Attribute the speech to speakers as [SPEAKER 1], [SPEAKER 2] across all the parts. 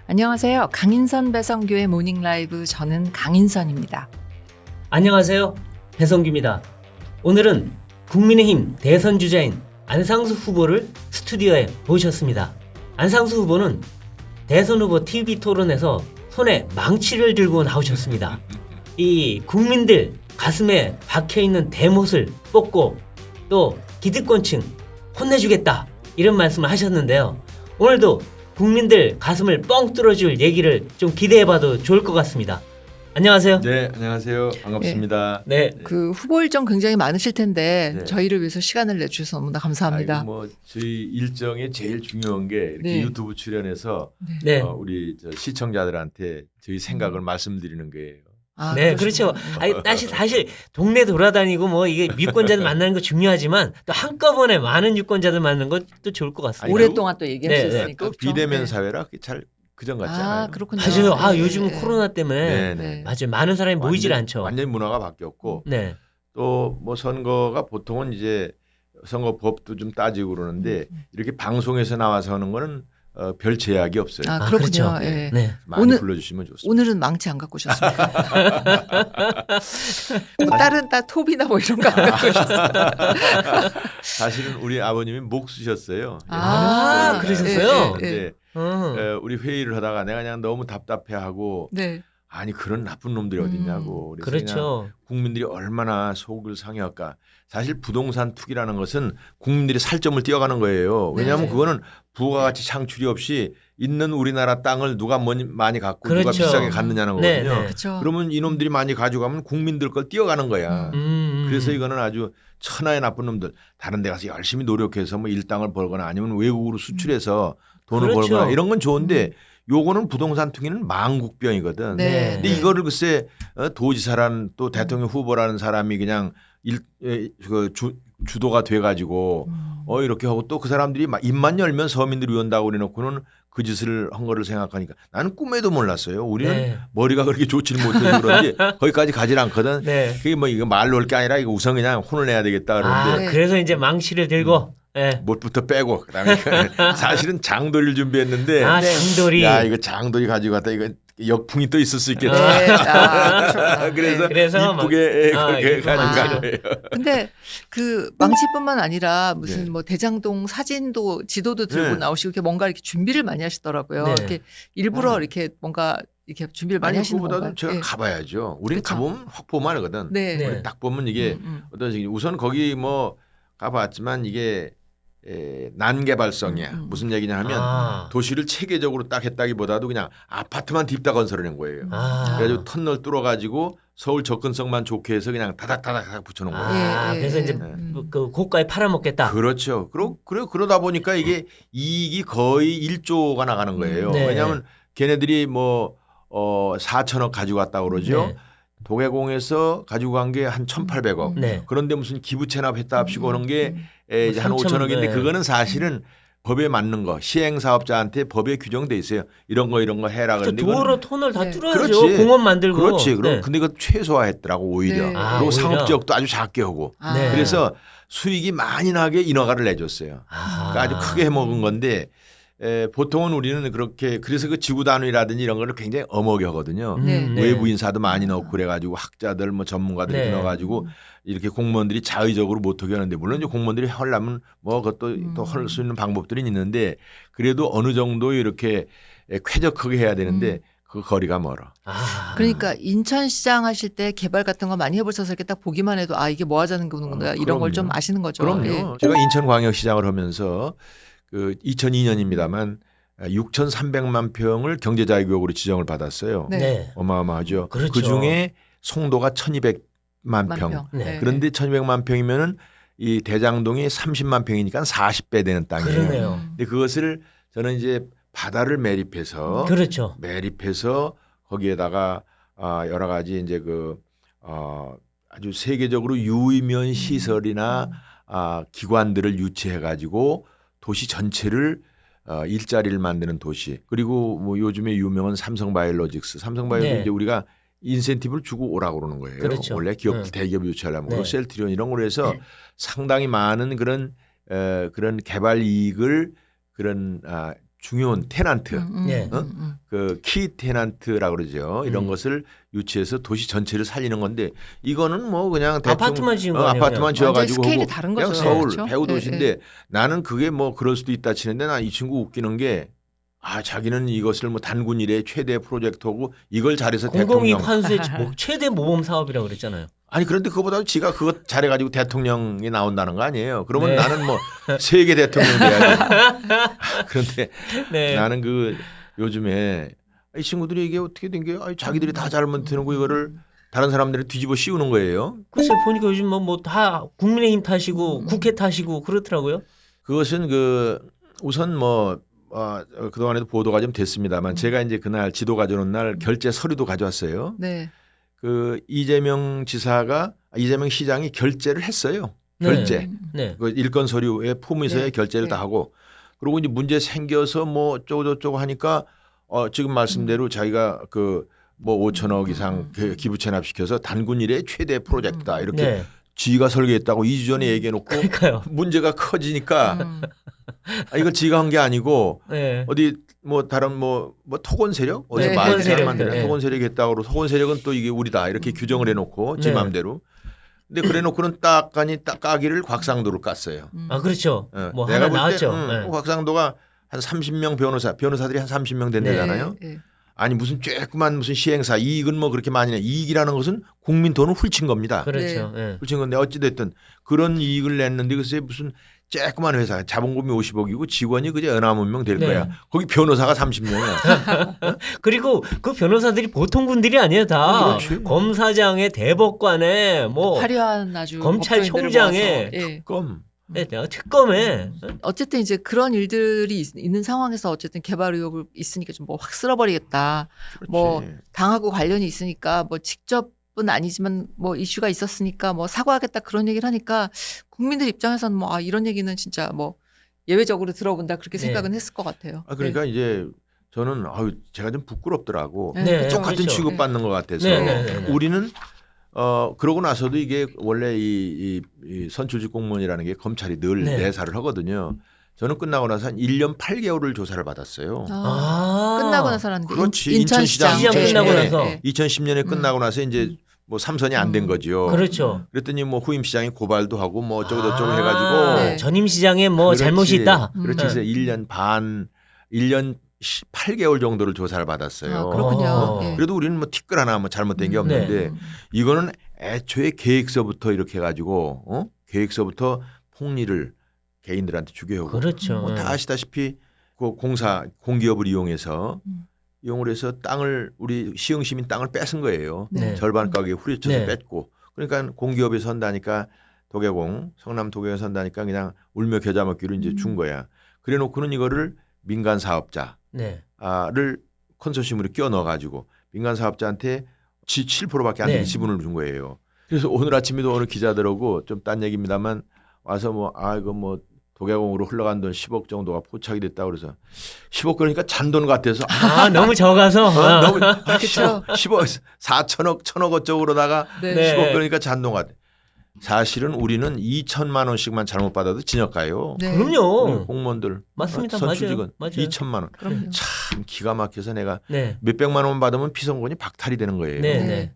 [SPEAKER 1] 안녕하세요. 강인선 배성규의 모닝 라이브, 저는 강인선입니다.
[SPEAKER 2] 안녕하세요. 배성규입니다. 오늘은 국민의힘 대선 주자인 안상수 후보를 스튜디오에 모셨습니다. 안상수 후보는 대선 후보 TV 토론에서 손에 망치를 들고 나오셨습니다. 이 국민들 가슴에 박혀있는 대못을 뽑고 또 기득권층 혼내주겠다 이런 말씀을 하셨는데요. 오늘도 국민들 가슴을 뻥 뚫어줄 얘기를 좀 기대해봐도 좋을 것 같습니다. 안녕하세요.
[SPEAKER 3] 네, 안녕하세요. 반갑습니다.
[SPEAKER 2] 네.
[SPEAKER 1] 그 후보 일정 굉장히 많으실 텐데
[SPEAKER 3] 네.
[SPEAKER 1] 저희를 위해서 시간을 내주셔서 너무나 감사합니다.
[SPEAKER 3] 아이고, 뭐 저희 일정에 제일 중요한 게 이렇게
[SPEAKER 1] 네.
[SPEAKER 3] 유튜브 출연해서
[SPEAKER 2] 네.
[SPEAKER 3] 우리 시청자들한테 저희 생각을 말씀드리는 거예요.
[SPEAKER 1] 아,
[SPEAKER 2] 네,
[SPEAKER 1] 그러시구나.
[SPEAKER 2] 그렇죠. 아니, 사실 동네 돌아다니고 뭐 이게 유권자들 만나는 거 중요하지만 또 한꺼번에 많은 유권자들 만나는 것도 좋을 것 같습니다.
[SPEAKER 3] 아니,
[SPEAKER 1] 오랫동안 또 얘기할 수
[SPEAKER 2] 네, 네.
[SPEAKER 1] 있으니까.
[SPEAKER 3] 또
[SPEAKER 1] 그렇죠?
[SPEAKER 3] 비대면
[SPEAKER 1] 네.
[SPEAKER 3] 사회라 잘 그전 같지
[SPEAKER 1] 아,
[SPEAKER 3] 않아요.
[SPEAKER 1] 그렇군요.
[SPEAKER 2] 맞아요. 아,
[SPEAKER 1] 네,
[SPEAKER 2] 요즘
[SPEAKER 1] 네.
[SPEAKER 2] 코로나 때문에
[SPEAKER 3] 네,
[SPEAKER 1] 네.
[SPEAKER 2] 맞아요. 많은 사람이 모이질 않죠.
[SPEAKER 3] 완전히 문화가 바뀌었고
[SPEAKER 2] 네.
[SPEAKER 3] 또 뭐 선거가 보통은 이제 선거법도 좀 따지고 그러는데 이렇게 방송에서 나와서 하는 거는 별 제약이 없어요.
[SPEAKER 1] 아,
[SPEAKER 2] 아,
[SPEAKER 1] 그렇군요.
[SPEAKER 2] 그렇죠.
[SPEAKER 1] 예.
[SPEAKER 2] 네.
[SPEAKER 3] 많이
[SPEAKER 1] 오늘-
[SPEAKER 3] 불러주시면 좋습니다.
[SPEAKER 1] 오늘은 망치 안 갖고 오셨습니까? 뭐 다른 톱이나 뭐 이런 거 안 갖고 오셨어요?
[SPEAKER 3] 사실은 우리 아버님이 목 쓰셨어요.
[SPEAKER 1] 아,
[SPEAKER 2] 그러셨어요?
[SPEAKER 1] 예, 예, 예.
[SPEAKER 3] 근데 우리 회의를 하다가 내가 그냥 너무 답답해하고
[SPEAKER 1] 네.
[SPEAKER 3] 아니 그런 나쁜 놈들이 어딨냐고. 그래서 그냥
[SPEAKER 2] 그렇죠.
[SPEAKER 3] 국민들이 얼마나 속을 상해할까. 사실 부동산 투기라는 것은 국민들이 살점을 띄어가는 거예요. 왜냐하면
[SPEAKER 1] 네.
[SPEAKER 3] 그거는 부가가치 창출이 없이 있는 우리나라 땅을 누가 많이 갖고 누가
[SPEAKER 2] 그렇죠.
[SPEAKER 3] 비싸게 갖느냐는
[SPEAKER 2] 네,
[SPEAKER 3] 거거든요.
[SPEAKER 2] 네.
[SPEAKER 1] 그렇죠.
[SPEAKER 3] 그러면 이놈들이 많이 가져가면 국민들 걸 띄어가는 거야. 그래서 이거는 아주 천하의 나쁜 놈들. 다른 데 가서 열심히 노력해서 뭐 일당을 벌거나 아니면 외국으로 수출해서 돈을
[SPEAKER 2] 그렇죠.
[SPEAKER 3] 벌거나 이런 건 좋은데 요거는 부동산 투기는 망국병이거든.
[SPEAKER 1] 네.
[SPEAKER 3] 근데 이거를 글쎄 도지사라는 또 대통령 후보라는 사람이 그냥 주도가 돼가지고 이렇게 하고 또 그 사람들이 입만 열면 서민들이 온다고 그래놓고는 그 짓을 한 거를 생각하니까 나는 꿈에도 몰랐어요. 우리는
[SPEAKER 2] 네.
[SPEAKER 3] 머리가 그렇게 좋지는 못해서 그런지 거기까지 가지 않거든.
[SPEAKER 2] 네.
[SPEAKER 3] 그게 뭐 이거 말로 올 게 아니라 이거 우선 그냥 혼을 내야 되겠다
[SPEAKER 2] 아,
[SPEAKER 3] 그러는데
[SPEAKER 1] 네.
[SPEAKER 2] 그래서 이제 망치를 들고 네.
[SPEAKER 3] 못부터 빼고 그다음에 사실은 장도리를 준비했는데
[SPEAKER 2] 아, 장돌이.
[SPEAKER 3] 야 이거 장도리 가지고 갔다 이거 역풍이 또 있을 수 있겠다.
[SPEAKER 1] 네. 아, 그러셨구나.
[SPEAKER 3] 그래서,
[SPEAKER 1] 네.
[SPEAKER 2] 그래서
[SPEAKER 3] 이쁘게 그렇게
[SPEAKER 2] 이쁘게
[SPEAKER 3] 가져간
[SPEAKER 2] 망치를.
[SPEAKER 3] 거예요.
[SPEAKER 1] 근데 그 망치뿐만 아니라 무슨
[SPEAKER 3] 네.
[SPEAKER 1] 뭐 대장동 사진도 지도도 들고
[SPEAKER 3] 네.
[SPEAKER 1] 나오시고 이렇게 뭔가 이렇게 준비를 많이 하시더라고요.
[SPEAKER 2] 네.
[SPEAKER 1] 이렇게 일부러 이렇게 뭔가 이렇게 준비를 많이
[SPEAKER 3] 아니
[SPEAKER 1] 하시는
[SPEAKER 3] 그보다도
[SPEAKER 1] 건가요?
[SPEAKER 3] 제가
[SPEAKER 1] 네.
[SPEAKER 3] 가봐야죠. 우린
[SPEAKER 1] 그쵸.
[SPEAKER 3] 가보면 확 보면 알거든.
[SPEAKER 1] 네.
[SPEAKER 2] 네.
[SPEAKER 3] 우리 딱 보면 이게 어떤 식이 우선 거기 뭐 가봤지만 이게 난개발성이야. 무슨 얘기냐 하면
[SPEAKER 2] 아.
[SPEAKER 3] 도시를 체계적으로 딱 했다기보다도 그냥 아파트만 딥다 건설해낸 거예요.
[SPEAKER 2] 아.
[SPEAKER 3] 그래가지고 터널 뚫어가지고 서울 접근성만 좋게 해서 그냥 다닥다닥 붙여놓은 거예요.
[SPEAKER 2] 아,
[SPEAKER 1] 예,
[SPEAKER 2] 그래서
[SPEAKER 1] 예.
[SPEAKER 2] 이제 그 고가에 팔아먹겠다.
[SPEAKER 3] 그렇죠. 그러다 보니까 이게 이익이 거의 1조가 나가는 거예요.
[SPEAKER 2] 네.
[SPEAKER 3] 왜냐하면 걔네들이 뭐 4천억 가지고 왔다고 그러죠.
[SPEAKER 2] 네.
[SPEAKER 3] 도계공에서 가지고 간 게 한 1,800억.
[SPEAKER 2] 네.
[SPEAKER 3] 그런데 무슨 기부 체납 했다 합치고 오는 게 이제 한
[SPEAKER 2] 3,000억,
[SPEAKER 3] 5천억인데
[SPEAKER 2] 네.
[SPEAKER 3] 그거는 사실은 법에 맞는 거 시행 사업자한테 법에 규정돼 있어요. 이런 거 해라
[SPEAKER 2] 저
[SPEAKER 3] 그런데
[SPEAKER 2] 도로 터널 다
[SPEAKER 1] 네.
[SPEAKER 2] 뚫어야죠.
[SPEAKER 3] 그렇지.
[SPEAKER 2] 공원 만들고.
[SPEAKER 3] 그렇지. 그럼
[SPEAKER 2] 네.
[SPEAKER 3] 근데 이거 최소화했더라고 오히려.
[SPEAKER 1] 네.
[SPEAKER 2] 아,
[SPEAKER 3] 그리고
[SPEAKER 2] 오히려.
[SPEAKER 3] 상업지역도 아주 작게 하고.
[SPEAKER 1] 아.
[SPEAKER 2] 네.
[SPEAKER 3] 그래서 수익이 많이 나게 인허가를 내줬어요.
[SPEAKER 2] 아.
[SPEAKER 3] 그러니까 아주 크게 해먹은 건데 보통은 우리는 그렇게 그래서 그 지구 단위라든지 이런 거를 굉장히 엄하게 하거든요.
[SPEAKER 1] 네.
[SPEAKER 3] 외부 인사도 많이 넣고 그래가지고 학자들 뭐 전문가들
[SPEAKER 2] 네.
[SPEAKER 3] 넣어가지고 이렇게 공무원들이 자의적으로 못하게 하는데 물론 이제 공무원들이 하려면 뭐 그것도 또 할 수 있는 방법들이 있는데 그래도 어느 정도 이렇게 쾌적하게 해야 되는데 그 거리가 멀어.
[SPEAKER 2] 아.
[SPEAKER 1] 그러니까 인천시장 하실 때 개발 같은 거 많이 해보셔서 이렇게 딱 보기만 해도 아 이게 뭐 하자는 거구나 이런 걸 좀
[SPEAKER 3] 그럼요.
[SPEAKER 1] 아시는 거죠.
[SPEAKER 3] 그럼요.
[SPEAKER 1] 예.
[SPEAKER 3] 제가 인천광역시장을 하면서 그 2002년입니다만 6,300만 평을 경제자유구역으로 지정을 받았어요.
[SPEAKER 1] 네.
[SPEAKER 2] 네.
[SPEAKER 3] 어마어마하죠.
[SPEAKER 2] 그렇죠.
[SPEAKER 3] 그 중에 송도가 1,200만
[SPEAKER 1] 만
[SPEAKER 3] 평.
[SPEAKER 2] 네.
[SPEAKER 3] 그런데 1,200만 평이면은 이 대장동이 30만 평이니까 40배 되는 땅이에요.
[SPEAKER 2] 그러네요.
[SPEAKER 3] 근데 그것을 저는 이제 바다를 매립해서
[SPEAKER 2] 그렇죠.
[SPEAKER 3] 거기에다가 여러 가지 이제 아주 세계적으로 유의미한 시설이나 기관들을 유치해 가지고 도시 전체를 일자리를 만드는 도시. 그리고 뭐 요즘에 유명한 삼성바이오로직스. 삼성바이오로직스
[SPEAKER 2] 네.
[SPEAKER 3] 이제 우리가 인센티브를 주고 오라고 그러는 거예요.
[SPEAKER 2] 그렇죠.
[SPEAKER 3] 원래 기업들
[SPEAKER 2] 네.
[SPEAKER 3] 대기업 유치하려면
[SPEAKER 2] 네.
[SPEAKER 3] 그리고 셀트리온 이런 걸로 해서 상당히 많은 그런 개발 이익을 그런 중요한 테넌트
[SPEAKER 2] 네.
[SPEAKER 3] 그 키 테넌트라고 그러죠. 이런 것을 유치해서 도시 전체를 살리는 건데 이거는 뭐 그냥 대충
[SPEAKER 2] 아파트만 지은 거 아니에요?
[SPEAKER 3] 아파트만
[SPEAKER 1] 완전
[SPEAKER 3] 지어가지고
[SPEAKER 1] 스케일이
[SPEAKER 3] 하고
[SPEAKER 1] 다른
[SPEAKER 3] 그냥
[SPEAKER 1] 거죠.
[SPEAKER 3] 서울
[SPEAKER 1] 그렇죠?
[SPEAKER 3] 배우
[SPEAKER 1] 네,
[SPEAKER 3] 도시인데
[SPEAKER 1] 네.
[SPEAKER 3] 나는 그게 뭐 그럴 수도 있다 치는데 나 이 친구 웃기는 게 자기는 이것을 뭐 단군 이래 최대 프로젝트고 이걸 잘해서
[SPEAKER 2] 공공이익
[SPEAKER 3] 대통령
[SPEAKER 2] 환수의 최대 모범 사업이라고 그랬잖아요.
[SPEAKER 3] 아니 그런데 그거보다 지가 그거 잘해가지고 대통령이 나온다는 거 아니에요. 그러면
[SPEAKER 2] 네.
[SPEAKER 3] 나는 뭐 세계 대통령 돼야지. 그런데
[SPEAKER 2] 네.
[SPEAKER 3] 나는 그 요즘에 이 친구들이 이게 어떻게 된 게 자기들이 다 잘못해놓고 이거를 다른 사람들이 뒤집어 씌우는 거예요.
[SPEAKER 2] 글쎄 보니까 요즘 뭐 다 국민의힘 탓이고 국회 탓이고 그렇더라고요.
[SPEAKER 3] 그것은 그 우선 뭐 그동안에도 보도가 좀 됐습니다만 제가 이제 그날 지도 가져온 날 결제 서류도 가져왔어요.
[SPEAKER 1] 네.
[SPEAKER 3] 그 이재명 시장이 결제를 했어요.
[SPEAKER 2] 네.
[SPEAKER 3] 결제.
[SPEAKER 2] 네.
[SPEAKER 3] 그 일건 서류에 포문서에
[SPEAKER 1] 네.
[SPEAKER 3] 결제를
[SPEAKER 1] 네.
[SPEAKER 3] 다 하고 그리고 이제 문제 생겨서 뭐 어쩌고저쩌고 하니까 지금 말씀대로 자기가 그 뭐 5천억 이상 기부 체납시켜서 단군 이래 최대 프로젝트다 이렇게
[SPEAKER 2] 네.
[SPEAKER 3] 지가 설계했다고 2주 전에 얘기해놓고
[SPEAKER 2] 그러니까요.
[SPEAKER 3] 문제가 커지니까 이걸 지가 한 게 아니고
[SPEAKER 2] 네.
[SPEAKER 3] 어디 뭐 다른 뭐 토건 세력 어디서
[SPEAKER 1] 네.
[SPEAKER 3] 말을
[SPEAKER 1] 토건 세력.
[SPEAKER 3] 만드냐
[SPEAKER 2] 네.
[SPEAKER 3] 토건 세력이 했다고 그러고 토건 세력은 또 이게 우리다 이렇게 규정을 해놓고 지
[SPEAKER 2] 네.
[SPEAKER 3] 맘대로 근데 그래놓고는 딱 까기를 곽상도를 깠어요.
[SPEAKER 2] 아 그렇죠. 뭐
[SPEAKER 3] 내가
[SPEAKER 2] 하나
[SPEAKER 3] 볼 때,
[SPEAKER 2] 나왔죠. 네.
[SPEAKER 3] 곽상도가 한 30명 변호사들이 한 30명 된다잖아요.
[SPEAKER 1] 네.
[SPEAKER 3] 아니 무슨 쬐끄만 무슨 시행사 이익은 뭐 그렇게 많이 내 이익이라는 것은 국민 돈을 훌친 겁니다.
[SPEAKER 2] 그렇죠. 네.
[SPEAKER 3] 훌친 건데 어찌됐든 그런 이익을 냈는데 글쎄 무슨 쬐끄만 회사 자본금이 50억이고 직원이 그저 19명 될
[SPEAKER 2] 네.
[SPEAKER 3] 거야. 거기 변호사가 30명이야.
[SPEAKER 2] 그리고 그 변호사들이 보통 분들이 아니에요 다.
[SPEAKER 3] 그렇지.
[SPEAKER 2] 검사장에 대법관에 뭐
[SPEAKER 1] 화려한 아주
[SPEAKER 2] 검찰총장에
[SPEAKER 1] 법조인들을 모아서, 예.
[SPEAKER 3] 껌.
[SPEAKER 2] 네, 특검에
[SPEAKER 1] 어쨌든 이제 그런 일들이 있는 상황에서 어쨌든 개발 의혹을 있으니까 좀 뭐 확 쓸어버리겠다.
[SPEAKER 3] 그렇지.
[SPEAKER 1] 뭐 당하고 관련이 있으니까 뭐 직접은 아니지만 뭐 이슈가 있었으니까 뭐 사과하겠다 그런 얘기를 하니까 국민들 입장에서는 뭐 이런 얘기는 진짜 뭐 예외적으로 들어본다 그렇게
[SPEAKER 2] 네.
[SPEAKER 1] 생각은 했을 것 같아요.
[SPEAKER 3] 그러니까 이제 저는 제가 좀 부끄럽더라고.
[SPEAKER 1] 네.
[SPEAKER 2] 네,
[SPEAKER 3] 똑같은
[SPEAKER 2] 그렇죠.
[SPEAKER 3] 취급받는 것 같아서
[SPEAKER 2] 네, 네, 네, 네.
[SPEAKER 3] 우리는 그러고 나서도 이게 원래 이 선출직 공무원이라는 게 검찰이 늘
[SPEAKER 2] 네.
[SPEAKER 3] 내사를 하거든요. 저는 끝나고 나서 한 1년 8개월을 조사를 받았어요.
[SPEAKER 1] 끝나고 나서라는데
[SPEAKER 3] 그렇지.
[SPEAKER 1] 인천시장
[SPEAKER 2] 시장 끝나고
[SPEAKER 3] 네.
[SPEAKER 2] 나서.
[SPEAKER 3] 2010년에 끝나고 나서 이제 뭐 삼선이 안 된 거죠.
[SPEAKER 2] 그렇죠.
[SPEAKER 3] 그랬더니 뭐 후임 시장이 고발도 하고 뭐 어쩌고저쩌고
[SPEAKER 2] 아,
[SPEAKER 3] 해가지고
[SPEAKER 1] 네.
[SPEAKER 2] 전임 시장에 뭐
[SPEAKER 3] 그렇지.
[SPEAKER 2] 잘못이 있다.
[SPEAKER 3] 그렇지.
[SPEAKER 2] 네.
[SPEAKER 3] 그래서 1년 반, 1년 8개월 정도를 조사를 받았어요.
[SPEAKER 1] 그렇군요.
[SPEAKER 2] 어.
[SPEAKER 1] 예.
[SPEAKER 3] 그래도 우리는 뭐 티끌 하나 뭐 잘못된 게 없는데 이거는 애초에 계획서부터 이렇게 해가지고 계획서부터 폭리를 개인들한테 주게 하고
[SPEAKER 2] 그렇죠.
[SPEAKER 3] 뭐 다 아시다시피 그 공기업을 이용해서 이용을 해서 땅을 우리 시흥 시민 땅을 뺏은 거예요.
[SPEAKER 2] 네.
[SPEAKER 3] 절반 가격에 후려쳐서
[SPEAKER 2] 네.
[SPEAKER 3] 뺏고 그러니까 공기업에 선다니까 성남 도계공에 선다니까 그냥 울며 겨자 먹기로 이제 준 거야. 그래놓고는 이거를 민간 사업자를
[SPEAKER 2] 네.
[SPEAKER 3] 컨소시엄으로 끼워 넣어가지고 민간 사업자한테 7%밖에 안 되는
[SPEAKER 2] 네.
[SPEAKER 3] 지분을 준 거예요. 그래서 오늘 아침에도 오늘 기자들하고 좀 딴 얘기입니다만 와서 이거 뭐 도계공으로 흘러간 돈 10억 정도가 포착이 됐다 그래서 10억 그러니까 잔돈 같아서
[SPEAKER 2] 너무 적어서.
[SPEAKER 3] 너무
[SPEAKER 1] 그쵸.
[SPEAKER 3] 10억 4천억 1천억 어쩌고로다가
[SPEAKER 1] 네.
[SPEAKER 2] 네.
[SPEAKER 3] 10억 그러니까 잔돈 같아. 사실은 우리는 2천만 원씩만 잘못 받아도 진역 가요.
[SPEAKER 1] 네.
[SPEAKER 2] 그럼요.
[SPEAKER 3] 공무원들
[SPEAKER 2] 맞습니다.
[SPEAKER 3] 선출직은
[SPEAKER 2] 맞아요.
[SPEAKER 3] 2천만 원.
[SPEAKER 1] 그럼요.
[SPEAKER 3] 참 기가 막혀서 내가
[SPEAKER 2] 네.
[SPEAKER 3] 몇백만 원 받으면 피선권이 박탈이 되는 거예요.
[SPEAKER 2] 네.
[SPEAKER 1] 네.
[SPEAKER 2] 네.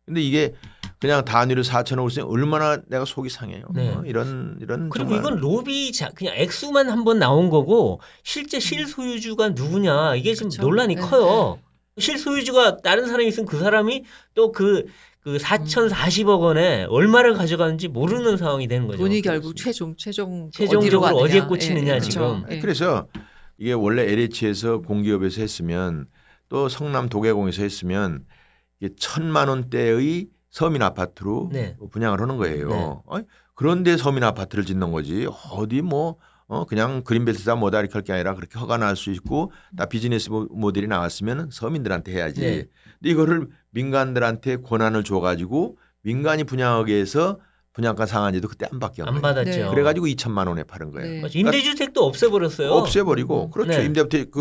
[SPEAKER 3] 근데 이게 그냥 단위를 4천억을 쓰면 얼마나 내가 속이 상해요.
[SPEAKER 2] 네.
[SPEAKER 3] 이런
[SPEAKER 2] 그리고
[SPEAKER 3] 정말.
[SPEAKER 2] 이건 로비 그냥 액수만 한번 나온 거고 실제 실소유주가 누구냐 이게 지금
[SPEAKER 1] 그쵸.
[SPEAKER 2] 논란이
[SPEAKER 1] 네,
[SPEAKER 2] 커요. 실소유주가 다른 사람이 있으면 그 사람이 또 그 4,040억 원에 얼마를 가져가는지 모르는 상황이 되는 거죠.
[SPEAKER 1] 돈이 결국 최종
[SPEAKER 2] 최종적으로
[SPEAKER 1] 가느냐.
[SPEAKER 2] 어디에 꽂히느냐,
[SPEAKER 1] 그쵸.
[SPEAKER 2] 지금.
[SPEAKER 1] 예.
[SPEAKER 3] 그래서 이게 원래 LH에서 공기업에서 했으면 또 성남 도계공에서 했으면 이게 1,000만 원대의 서민 아파트로
[SPEAKER 2] 네.
[SPEAKER 3] 분양을 하는 거예요. 그런데 서민 아파트를 짓는 거지 어디 뭐 그냥 그린벨트다 뭐다 이렇게 할 게 아니라 그렇게 허가 날 수 있고 다 비즈니스 모델이 나왔으면 서민들한테 해야지.
[SPEAKER 2] 네.
[SPEAKER 3] 근데 이거를 민간들한테 권한을 줘가지고 민간이 분양하게 해서 분양가 상한제도 그때 안 받게 한
[SPEAKER 2] 안
[SPEAKER 3] 거예요.
[SPEAKER 2] 받았죠.
[SPEAKER 1] 네.
[SPEAKER 3] 그래가지고 2천만 원에 파는 거예요.
[SPEAKER 1] 네.
[SPEAKER 2] 맞아. 임대주택도 없애버렸어요.
[SPEAKER 3] 없애버리고 그렇죠.
[SPEAKER 2] 네.
[SPEAKER 3] 임대주택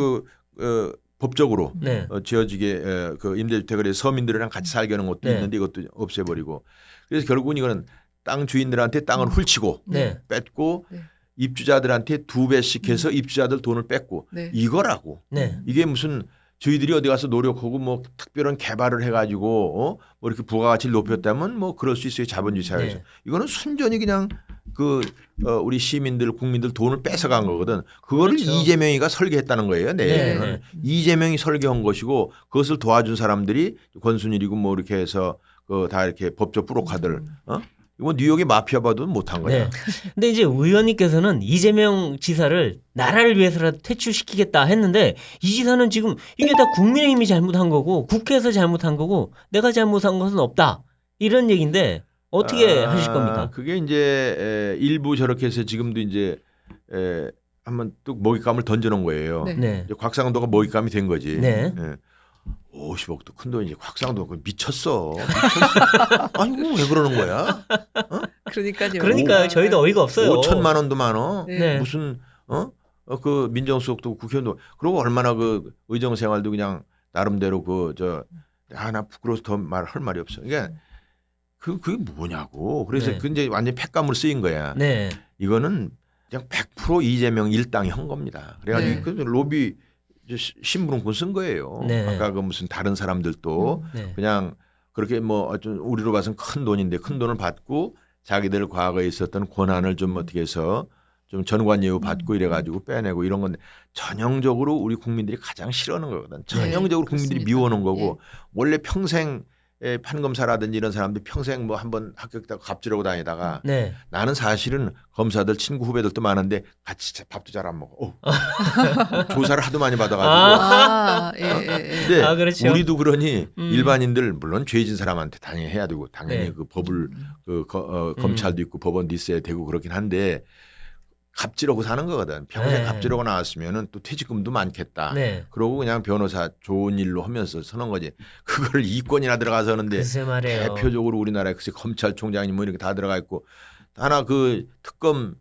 [SPEAKER 3] 법적으로
[SPEAKER 2] 네.
[SPEAKER 3] 지어지게 그 임대주택을 해서 서민들이랑 같이 살게 하는 것도
[SPEAKER 2] 네.
[SPEAKER 3] 있는데 이것도 없애버리고 그래서 결국은 이거는 땅 주인들한테 땅을 훌치고
[SPEAKER 2] 네.
[SPEAKER 3] 뺏고
[SPEAKER 1] 네.
[SPEAKER 3] 입주자들한테 2배씩 해서 입주자들 돈을 뺏고
[SPEAKER 1] 네.
[SPEAKER 3] 이거라고
[SPEAKER 2] 네.
[SPEAKER 3] 이게 무슨 저희들이 어디 가서 노력하고 뭐 특별한 개발을 해가지고 뭐 이렇게 부가가치를 높였다면 뭐 그럴 수 있어요. 자본주의 사회에서.
[SPEAKER 2] 네.
[SPEAKER 3] 이거는 순전히 그냥 우리 시민들 국민들 돈을 뺏어간 거거든. 그거를
[SPEAKER 2] 그렇죠.
[SPEAKER 3] 이재명이가 설계했다는 거예요.
[SPEAKER 2] 네.
[SPEAKER 3] 네. 이재명이 설계한 것이고 그것을 도와준 사람들이 권순일이고 뭐 이렇게 해서 다 이렇게 법조 프로카들 이거 뉴욕의 마피아 봐도 못한 거야.
[SPEAKER 2] 네. 근데 이제 의원님께서는 이재명 지사를 나라를 위해서라도 퇴출시키겠다 했는데 이 지사는 지금 이게 다 국민의힘이 잘못한 거고 국회에서 잘못한 거고 내가 잘못한 것은 없다 이런 얘기인데 어떻게 하실 겁니까?
[SPEAKER 3] 그게 이제 일부 저렇게 해서 지금도 이제 한번 또 먹잇감을 던져놓은 거예요.
[SPEAKER 1] 네.
[SPEAKER 2] 네.
[SPEAKER 3] 이제 곽상도가 먹잇감이 된 거지.
[SPEAKER 2] 네.
[SPEAKER 3] 50억도 큰 돈이지. 곽상도 미쳤어. 아이고 왜 그러는 거야?
[SPEAKER 1] 그러니까요.
[SPEAKER 2] 그러니까 저희도 어이가 없어요.
[SPEAKER 3] 5천만 원도 많어.
[SPEAKER 2] 네.
[SPEAKER 3] 무슨 그 민정수석도 국회의원도 그리고 얼마나 그 의정 생활도 그냥 나름대로 나 부끄러워서 더 말할 말이 없어. 그러니까 그게 뭐냐고. 그래서
[SPEAKER 2] 네.
[SPEAKER 3] 그 이제 완전 팩감으로 쓰인 거야.
[SPEAKER 2] 네.
[SPEAKER 3] 이거는 그냥 100% 이재명 일당이 한 겁니다. 그래가지고
[SPEAKER 1] 네.
[SPEAKER 3] 그 로비 심부름꾼 쓴 거예요.
[SPEAKER 2] 네.
[SPEAKER 3] 아까 그 무슨 다른 사람들도
[SPEAKER 2] 네.
[SPEAKER 3] 그냥 그렇게 뭐 우리로 봐서는 큰 돈인데 큰 돈을 받고 자기들 과거에 있었던 권한을 좀 어떻게 해서 좀 전관예우 받고 이래가지고 빼내고 이런 건데 전형적으로 우리 국민들이 가장 싫어하는 거거든. 전형적으로 국민들이
[SPEAKER 1] 그렇습니다.
[SPEAKER 3] 미워하는 거고 원래 평생 판검사라든지 이런 사람들 평생 뭐 한번 합격했다고 갑질하고 다니다가
[SPEAKER 2] 네.
[SPEAKER 3] 나는 사실은 검사들 친구 후배들도 많은데 같이 밥도 잘 안 먹어. 조사를 하도 많이 받아가지고. 근데
[SPEAKER 2] 아, 그렇죠.
[SPEAKER 3] 우리도 그러니 일반인들 물론 죄진 사람한테 당연히 해야 되고 당연히
[SPEAKER 2] 네.
[SPEAKER 3] 그 법을 검찰도 있고 법원도 있어야 되고 그렇긴 한데 갑질하고 사는 거거든. 평생
[SPEAKER 2] 네.
[SPEAKER 3] 갑질하고 나왔으면은 또 퇴직금도 많겠다.
[SPEAKER 2] 네.
[SPEAKER 3] 그러고 그냥 변호사 좋은 일로 하면서 서는 거지. 그걸 이권이나 들어가서 하는데
[SPEAKER 2] 글쎄 말이에요.
[SPEAKER 3] 대표적으로 우리나라에 글쎄 검찰총장이 뭐 이렇게 다 들어가 있고 하나 그 특검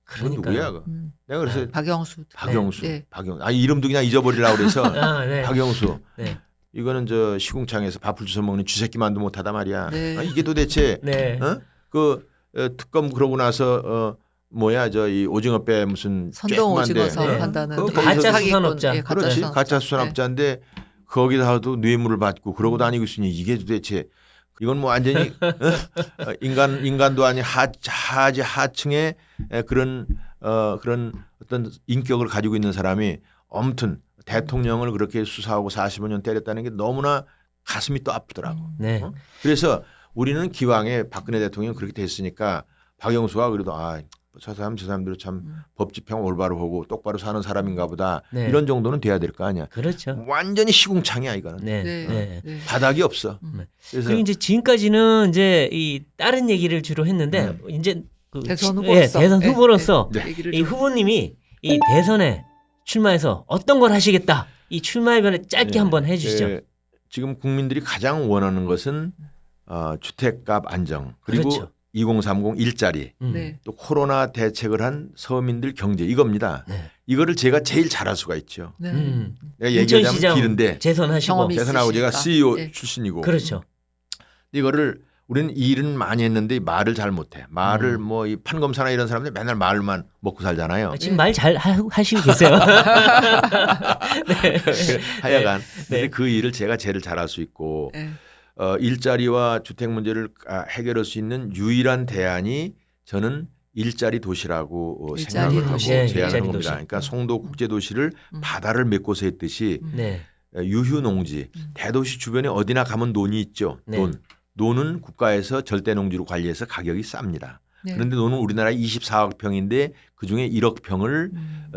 [SPEAKER 3] 그건 누구야? 그? 내가 그래서
[SPEAKER 1] 박영수.
[SPEAKER 3] 박영수.
[SPEAKER 1] 네.
[SPEAKER 3] 박영수. 이름도 그냥 잊어버리려고 그래서
[SPEAKER 2] 네.
[SPEAKER 3] 박영수.
[SPEAKER 2] 네.
[SPEAKER 3] 이거는 저 시궁창에서 밥을 주워 먹는 쥐새끼만도 못하다 말이야.
[SPEAKER 1] 네.
[SPEAKER 3] 이게 도대체
[SPEAKER 2] 네.
[SPEAKER 3] 특검 그러고 나서 이 오징어배 무슨
[SPEAKER 1] 선동
[SPEAKER 3] 쬐끄만데.
[SPEAKER 1] 오징어 사업
[SPEAKER 2] 네.
[SPEAKER 1] 한다는
[SPEAKER 3] 그거
[SPEAKER 2] 가짜
[SPEAKER 1] 사기꾼,
[SPEAKER 2] 수산업자.
[SPEAKER 1] 예, 가짜
[SPEAKER 3] 그렇지
[SPEAKER 1] 수산업자.
[SPEAKER 3] 가짜 수산업자인데 거기다가도 뇌물을 받고 그러고 다니고 있으니 이게 도대체 이건 뭐 완전히 인간도 아닌 하층의 그런 어떤 인격을 가지고 있는 사람이 아무튼 대통령을 그렇게 수사하고 45년 때렸다는 게 너무나 가슴이 또 아프더라고.
[SPEAKER 2] 네.
[SPEAKER 3] 그래서 우리는 기왕에 박근혜 대통령 그렇게 됐으니까 박영수가 그래도 저 사람들은 참 법 집행 올바로 하고 똑바로 사는 사람인가 보다.
[SPEAKER 2] 네.
[SPEAKER 3] 이런 정도는 돼야 될 거 아니야.
[SPEAKER 2] 그렇죠.
[SPEAKER 3] 완전히 시궁창이야 이거는.
[SPEAKER 2] 네.
[SPEAKER 1] 네.
[SPEAKER 2] 네.
[SPEAKER 1] 네.
[SPEAKER 3] 바닥이 없어. 그래서
[SPEAKER 2] 그리고 이제 지금까지는 이제 이 다른 얘기를 주로 했는데 이제
[SPEAKER 1] 대선 후보로서.
[SPEAKER 2] 대선 후보로서
[SPEAKER 3] 네.
[SPEAKER 1] 얘기를
[SPEAKER 2] 이
[SPEAKER 1] 좀-
[SPEAKER 2] 후보님이 이 대선에 출마해서 어떤 걸 하시겠다. 이 출마에 관해 짧게
[SPEAKER 3] 네.
[SPEAKER 2] 한번 해주시죠.
[SPEAKER 3] 지금 국민들이 가장 원하는 것은 주택값 안정 그리고
[SPEAKER 2] 그렇죠.
[SPEAKER 3] 2030 일자리
[SPEAKER 1] 네.
[SPEAKER 3] 또 코로나 대책을 한 서민들 경제 이겁니다.
[SPEAKER 2] 네.
[SPEAKER 3] 이거를 제가 제일 잘할 수가 있죠.
[SPEAKER 1] 네.
[SPEAKER 3] 내가 얘기하자면
[SPEAKER 2] 인천시장
[SPEAKER 3] 길은데
[SPEAKER 2] 재선하시고
[SPEAKER 1] 경험이
[SPEAKER 3] 대선하고 제가
[SPEAKER 1] 있으시니까.
[SPEAKER 3] CEO
[SPEAKER 1] 네.
[SPEAKER 3] 출신이고
[SPEAKER 2] 그렇죠.
[SPEAKER 3] 이거를 우리는 일은 많이 했는데 말을 잘 못해. 말을 뭐 이 판검사나 이런 사람들 맨날 말만 먹고 살잖아요.
[SPEAKER 2] 지금 말 잘 하시고 계세요. 네.
[SPEAKER 3] 하여간
[SPEAKER 2] 네.
[SPEAKER 3] 근데 그 일을 제가 제일 잘할 수 있고
[SPEAKER 1] 네.
[SPEAKER 3] 일자리와 주택 문제를 해결할 수 있는 유일한 대안이 저는 일자리 도시라고
[SPEAKER 1] 일자리
[SPEAKER 3] 생각을 하고
[SPEAKER 1] 도시.
[SPEAKER 3] 제안을
[SPEAKER 2] 일자리
[SPEAKER 3] 한 겁니다.
[SPEAKER 2] 도시.
[SPEAKER 3] 그러니까 송도 국제도시를 바다를 메꿔서 했듯이
[SPEAKER 2] 네.
[SPEAKER 3] 유휴농지 대도시 주변에 어디나 가면 논이 있죠.
[SPEAKER 2] 네.
[SPEAKER 3] 논은 국가에서 절대농지로 관리해서 가격이 쌉니다.
[SPEAKER 1] 네.
[SPEAKER 3] 그런데 논은 우리나라 24억 평인데 그중에 1억 평을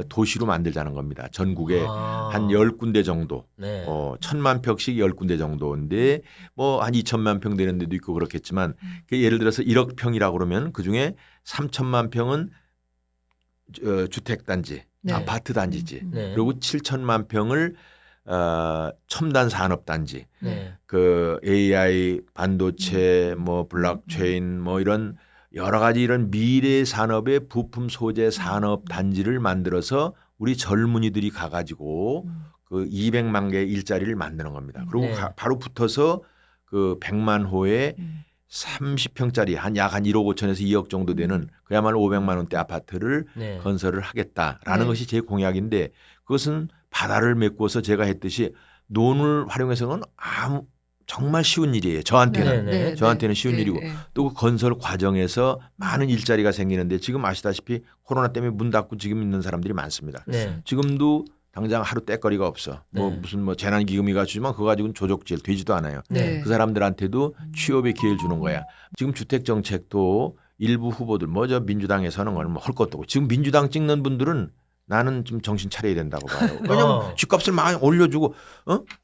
[SPEAKER 3] 도시로 만들자는 겁니다. 전국에 한 10군데 정도.
[SPEAKER 2] 네.
[SPEAKER 3] 1,000만 평씩 10군데 정도인데 뭐 한 2천만 평 되는 데도 있고 그렇겠지만 예를 들어서 1억 평이라고 그러면 그중에 3천만 평은 주택단지,
[SPEAKER 1] 네.
[SPEAKER 3] 아파트 단지지.
[SPEAKER 2] 네.
[SPEAKER 3] 그리고 7천만 평을 첨단 산업단지.
[SPEAKER 2] 네.
[SPEAKER 3] 그 AI 반도체 뭐 블록체인 뭐 이런 여러 가지 이런 미래 산업의 부품 소재 산업 단지를 만들어서 우리 젊은이들이 가가지고 그 200만 개의 일자리를 만드는 겁니다. 그리고
[SPEAKER 2] 네.
[SPEAKER 3] 바로 붙어서 그 100만 호의 30평짜리 약 한 1억 5천에서 2억 정도 되는 그야말로 500만 원대 아파트를
[SPEAKER 2] 네.
[SPEAKER 3] 건설을 하겠다라는
[SPEAKER 1] 네.
[SPEAKER 3] 것이 제 공약인데 그것은 바다를 메꿔서 제가 했듯이 논을 활용해서는 정말 쉬운 일이에요. 저한테는.
[SPEAKER 2] 네.
[SPEAKER 3] 저한테는 쉬운
[SPEAKER 1] 네,
[SPEAKER 3] 일이고
[SPEAKER 1] 네.
[SPEAKER 3] 또 그 건설 과정에서 많은 일자리가 생기는데 지금 아시다시피 코로나 때문에 문 닫고 지금 있는 사람들이 많습니다.
[SPEAKER 2] 네.
[SPEAKER 3] 지금도 당장 하루 떼거리가 없어. 뭐
[SPEAKER 2] 네.
[SPEAKER 3] 무슨 뭐 재난기금이가 주지만 그거 가지고는 조족질 되지도 않아요.
[SPEAKER 1] 네.
[SPEAKER 3] 그 사람들한테도 취업의 기회를 주는 거야. 지금 주택 정책도 일부 후보들 저 민주당에서는 뭐 할 것도 없고 지금 민주당 찍는 분들은 나는 좀 정신 차려야 된다고 봐요. 왜냐면 집값을 많이 올려주고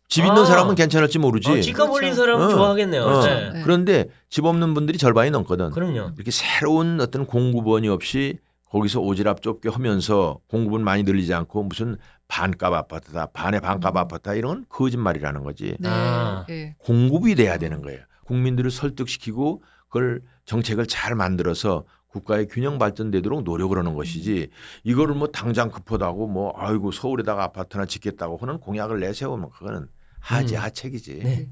[SPEAKER 3] 집 있는 사람은 괜찮을지 모르지.
[SPEAKER 2] 집값
[SPEAKER 1] 그렇죠.
[SPEAKER 2] 올린 사람은 좋아하겠네요. 네.
[SPEAKER 1] 네.
[SPEAKER 3] 그런데 집 없는 분들이 절반이 넘거든.
[SPEAKER 2] 그럼요.
[SPEAKER 3] 이렇게 새로운 어떤 공급원이 없이 거기서 오지랖 좁게 하면서 공급은 많이 늘리지 않고 무슨 반값 아파트다, 반의 반값 아파트다 이런 건 거짓말이라는 거지.
[SPEAKER 1] 네.
[SPEAKER 2] 아.
[SPEAKER 1] 네.
[SPEAKER 3] 공급이 돼야 되는 거예요. 국민들을 설득시키고 그걸 정책을 잘 만들어서 국가의 균형 발전되도록 노력을 하는 것이지 이거를 뭐 당장 급하다고 뭐 아이고 서울에다가 아파트나 짓겠다고 하는 공약을 내세우면 그거는 하책이지.
[SPEAKER 2] 네.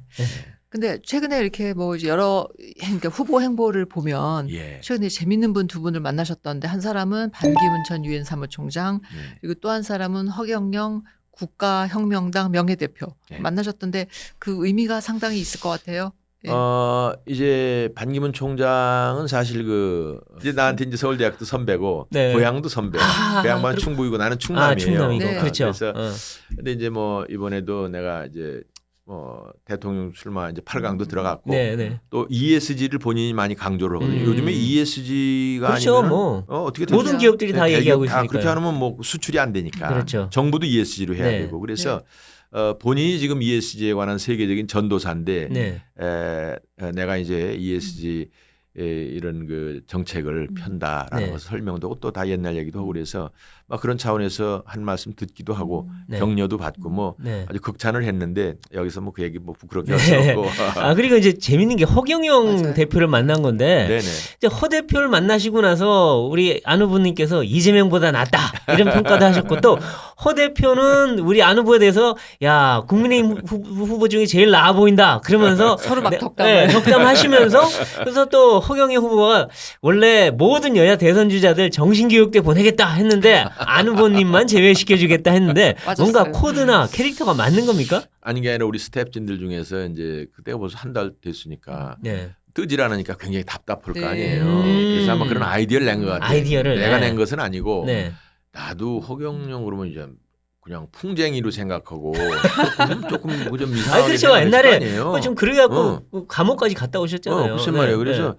[SPEAKER 1] 근데 최근에 이렇게 뭐 이제 여러 그러니까 후보 행보를 보면
[SPEAKER 3] 예.
[SPEAKER 1] 최근에 재밌는 분 두 분을 만나셨던데 한 사람은 반기문 전 유엔 사무총장 그리고 또 한 사람은 허경영 국가혁명당 명예대표
[SPEAKER 3] 예.
[SPEAKER 1] 만나셨던데 그 의미가 상당히 있을 것 같아요. 예.
[SPEAKER 3] 이제 반기문 총장은 사실 이제 나한테 이제 서울대학도 선배고
[SPEAKER 2] 네.
[SPEAKER 3] 고향도 선배.
[SPEAKER 1] 아,
[SPEAKER 3] 그 양반은
[SPEAKER 1] 그렇-
[SPEAKER 3] 충북이고 나는 충남이에요.
[SPEAKER 2] 충남이고
[SPEAKER 1] 네.
[SPEAKER 2] 그렇죠.
[SPEAKER 3] 그래서
[SPEAKER 2] 어.
[SPEAKER 3] 근데 이제 뭐 이번에도 내가 이제 대통령 출마 이제 8강도 들어갔고
[SPEAKER 2] 네.
[SPEAKER 3] 또 ESG를 본인이 많이 강조를 하거든요. 요즘에 ESG가
[SPEAKER 2] 그렇죠.
[SPEAKER 3] 아니면
[SPEAKER 2] 뭐
[SPEAKER 3] 어떻게
[SPEAKER 2] 모든
[SPEAKER 1] 되죠?
[SPEAKER 2] 기업들이 다 얘기하고 있으니까.
[SPEAKER 3] 그렇게 하면 뭐 수출이 안 되니까.
[SPEAKER 2] 그렇죠.
[SPEAKER 3] 정부도 ESG로 해야
[SPEAKER 2] 네.
[SPEAKER 3] 되고 그래서 본인이 지금 ESG에 관한 세계적인 전도사인데
[SPEAKER 2] 네.
[SPEAKER 3] 내가 이제 ESG 이런 그 정책을 편다라는
[SPEAKER 2] 네.
[SPEAKER 3] 것을 설명도 하고 또 다 옛날 얘기도 하고 그래서 막 그런 차원에서 한 말씀 듣기도 하고
[SPEAKER 2] 네.
[SPEAKER 3] 격려도 받고 뭐
[SPEAKER 2] 네.
[SPEAKER 3] 아주 극찬을 했는데 여기서 뭐 그 얘기 뭐 부끄럽게 할 수
[SPEAKER 2] 네.
[SPEAKER 3] 없고
[SPEAKER 2] 아 그리고 이제 재밌는 게 허경영
[SPEAKER 1] 맞아요.
[SPEAKER 2] 대표를 만난 건데
[SPEAKER 3] 네네
[SPEAKER 2] 이제 허 대표를 만나시고 나서 우리 안 후보님께서 이재명보다 낫다 이런 평가도 하셨고 또 허 대표는 우리 안 후보에 대해서 야 국민의힘 후보 중에 제일 나아 보인다 그러면서
[SPEAKER 1] 서로 막
[SPEAKER 2] 네,
[SPEAKER 1] 덕담을.
[SPEAKER 2] 덕담하시면서 그래서 또 허경영 후보가 원래 모든 여야 대선 주자들 정신교육대 보내겠다 했는데 안 후보님만 제외시켜주겠다 했는데
[SPEAKER 1] 맞았어요.
[SPEAKER 2] 뭔가 코드나 캐릭터가 맞는 겁니까?
[SPEAKER 3] 아닌 게 아니라 우리 스태프진들 중에서 이제 그때가 벌써 한 달 됐으니까
[SPEAKER 2] 네.
[SPEAKER 3] 뜨질 않으니까 굉장히 답답할 거
[SPEAKER 1] 네.
[SPEAKER 3] 아니에요. 그래서 아마 그런 아이디어를 낸 것 같아요.
[SPEAKER 2] 아이디어를
[SPEAKER 3] 내가
[SPEAKER 2] 네.
[SPEAKER 3] 낸 것은 아니고
[SPEAKER 2] 네.
[SPEAKER 3] 나도 허경영 그러면 이제 그냥 풍쟁이로 생각하고 조금 좀 이상하게
[SPEAKER 2] 아 그렇죠.
[SPEAKER 3] 생각했을 거
[SPEAKER 2] 옛날에
[SPEAKER 3] 아니에요.
[SPEAKER 2] 좀 그래갖고
[SPEAKER 3] 어.
[SPEAKER 2] 감옥까지 갔다 오셨잖아요.
[SPEAKER 3] 글쎄
[SPEAKER 2] 네,
[SPEAKER 3] 말이에요.
[SPEAKER 2] 네.
[SPEAKER 3] 그래서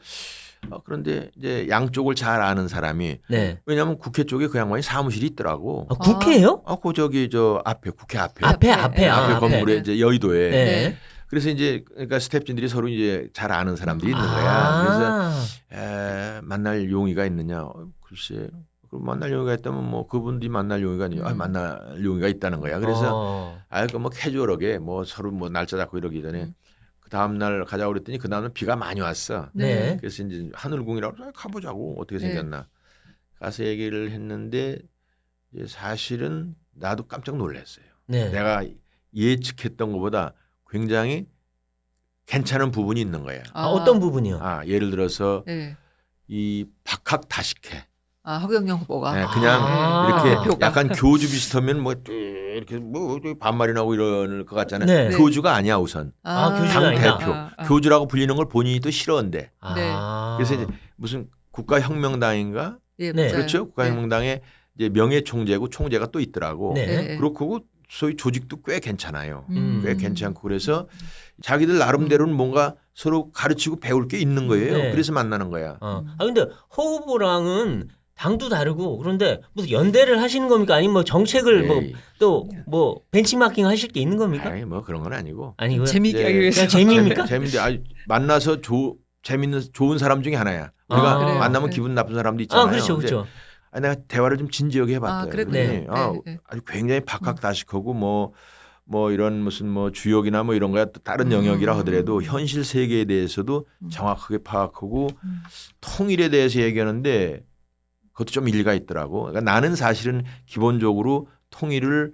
[SPEAKER 3] 그런데 이제 양쪽을 잘 아는 사람이
[SPEAKER 2] 네.
[SPEAKER 3] 왜냐하면 국회 쪽에 그 양반이 사무실이 있더라고.
[SPEAKER 2] 아, 국회예요?
[SPEAKER 3] 그 저기 저 앞에 국회 앞에
[SPEAKER 2] 앞에
[SPEAKER 1] 앞에,
[SPEAKER 2] 앞에
[SPEAKER 3] 건물에 이제 여의도에.
[SPEAKER 2] 네.
[SPEAKER 3] 그래서 이제 그러니까 스태프진들이 서로 이제 잘 아는 사람들이 있는 거야.
[SPEAKER 2] 아.
[SPEAKER 3] 그래서 만날 용의가 있느냐? 글쎄. 그럼 만날 용의가 있다면 뭐 그분들이 만날 용의가 아니고 만날 용의가 있다는 거야. 그래서 뭐 캐주얼하게 뭐 서로 뭐 날짜 잡고 이러기 전에 그 다음 날 가자고 그랬더니 그 다음날 비가 많이 왔어.
[SPEAKER 2] 네.
[SPEAKER 3] 그래서 이제 하늘궁이라고 해서 가보자고 어떻게
[SPEAKER 1] 네.
[SPEAKER 3] 생겼나. 가서 얘기를 했는데 이제 사실은 나도 깜짝 놀랐어요.
[SPEAKER 2] 네.
[SPEAKER 3] 내가 예측했던 것보다 굉장히 괜찮은 부분이 있는 거예요.
[SPEAKER 2] 어떤 부분이요?
[SPEAKER 3] 예를 들어서
[SPEAKER 1] 네.
[SPEAKER 3] 이 박학다식해.
[SPEAKER 1] 허경영 후보가.
[SPEAKER 3] 네, 그냥
[SPEAKER 2] 아.
[SPEAKER 3] 이렇게
[SPEAKER 1] 대표가.
[SPEAKER 3] 약간 교주 비슷하면 뭐 이렇게 뭐 반말이 나고 이럴 것 같잖아요.
[SPEAKER 2] 네.
[SPEAKER 3] 교주가 아니야 우선.
[SPEAKER 2] 교주가
[SPEAKER 3] 당
[SPEAKER 2] 아니다.
[SPEAKER 3] 대표. 교주라고 불리는 걸 본인이 또 싫어한대.
[SPEAKER 1] 네.
[SPEAKER 3] 그래서 이제 무슨 국가혁명당인가?
[SPEAKER 1] 예,
[SPEAKER 2] 네.
[SPEAKER 1] 맞아요.
[SPEAKER 3] 그렇죠. 국가혁명당에 이제 명예총재고 총재가 또 있더라고.
[SPEAKER 2] 네.
[SPEAKER 1] 네.
[SPEAKER 3] 그렇고 소위 조직도 꽤 괜찮아요.
[SPEAKER 1] 음.
[SPEAKER 3] 꽤 괜찮고 그래서 자기들 나름대로는 뭔가 서로 가르치고 배울 게 있는 거예요.
[SPEAKER 2] 네.
[SPEAKER 3] 그래서 만나는 거야.
[SPEAKER 2] 근데 허 후보랑은 당도 다르고 그런데 무슨 연대를 하시는 겁니까? 아니면 뭐 정책을
[SPEAKER 3] 에이,
[SPEAKER 2] 또 뭐 벤치마킹 하실 게 있는 겁니까?
[SPEAKER 3] 아이, 뭐 그런 건 아니고.
[SPEAKER 2] 아니고요.
[SPEAKER 1] 재미있게
[SPEAKER 3] 네.
[SPEAKER 1] 하기 위해서.
[SPEAKER 2] 그냥 재미입니까?
[SPEAKER 3] 재밌는데 만나서 재밌는 좋은 사람 중에 하나야. 우리가
[SPEAKER 2] 그래요?
[SPEAKER 3] 만나면
[SPEAKER 1] 네.
[SPEAKER 3] 기분 나쁜 사람도 있잖아요.
[SPEAKER 2] 그렇죠,
[SPEAKER 3] 근데
[SPEAKER 2] 그렇죠.
[SPEAKER 3] 내가 대화를 좀 진지하게 해봤대요.
[SPEAKER 1] 그랬군요.
[SPEAKER 3] 그랬더니
[SPEAKER 1] 네.
[SPEAKER 3] 아주 굉장히 박학다식하고 뭐 이런 무슨 뭐 주역이나 뭐 이런 거야 또 다른 영역이라 하더라도 현실 세계에 대해서도 정확하게 파악하고 통일에 대해서 얘기하는데 그것도 좀 일리가 있더라고. 그러니까 나는 사실은 기본적으로 통일을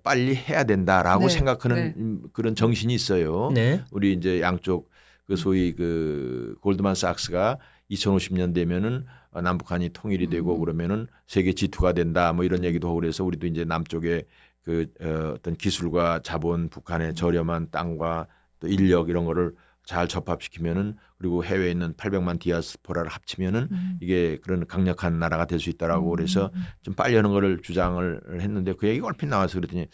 [SPEAKER 3] 빨리 해야 된다라고
[SPEAKER 1] 네.
[SPEAKER 3] 생각하는 그런 정신이 있어요.
[SPEAKER 2] 네.
[SPEAKER 3] 우리 이제 양쪽 그 소위 그 골드만삭스가 2050년 되면은 남북한이 통일이 되고 그러면은 세계 G2가 된다 뭐 이런 얘기도 하고 그래서 우리도 이제 남쪽에 어떤 기술과 자본, 북한의 저렴한 땅과 또 인력 이런 거를 잘 접합시키면은 그리고 해외에 있는 800만 디아스포라를 합치면은 이게 그런 강력한 나라가 될 수 있다라고 그래서 좀 빨리 하는 거를 주장을 했는데 그 얘기가 얼핏 나와서 그랬더니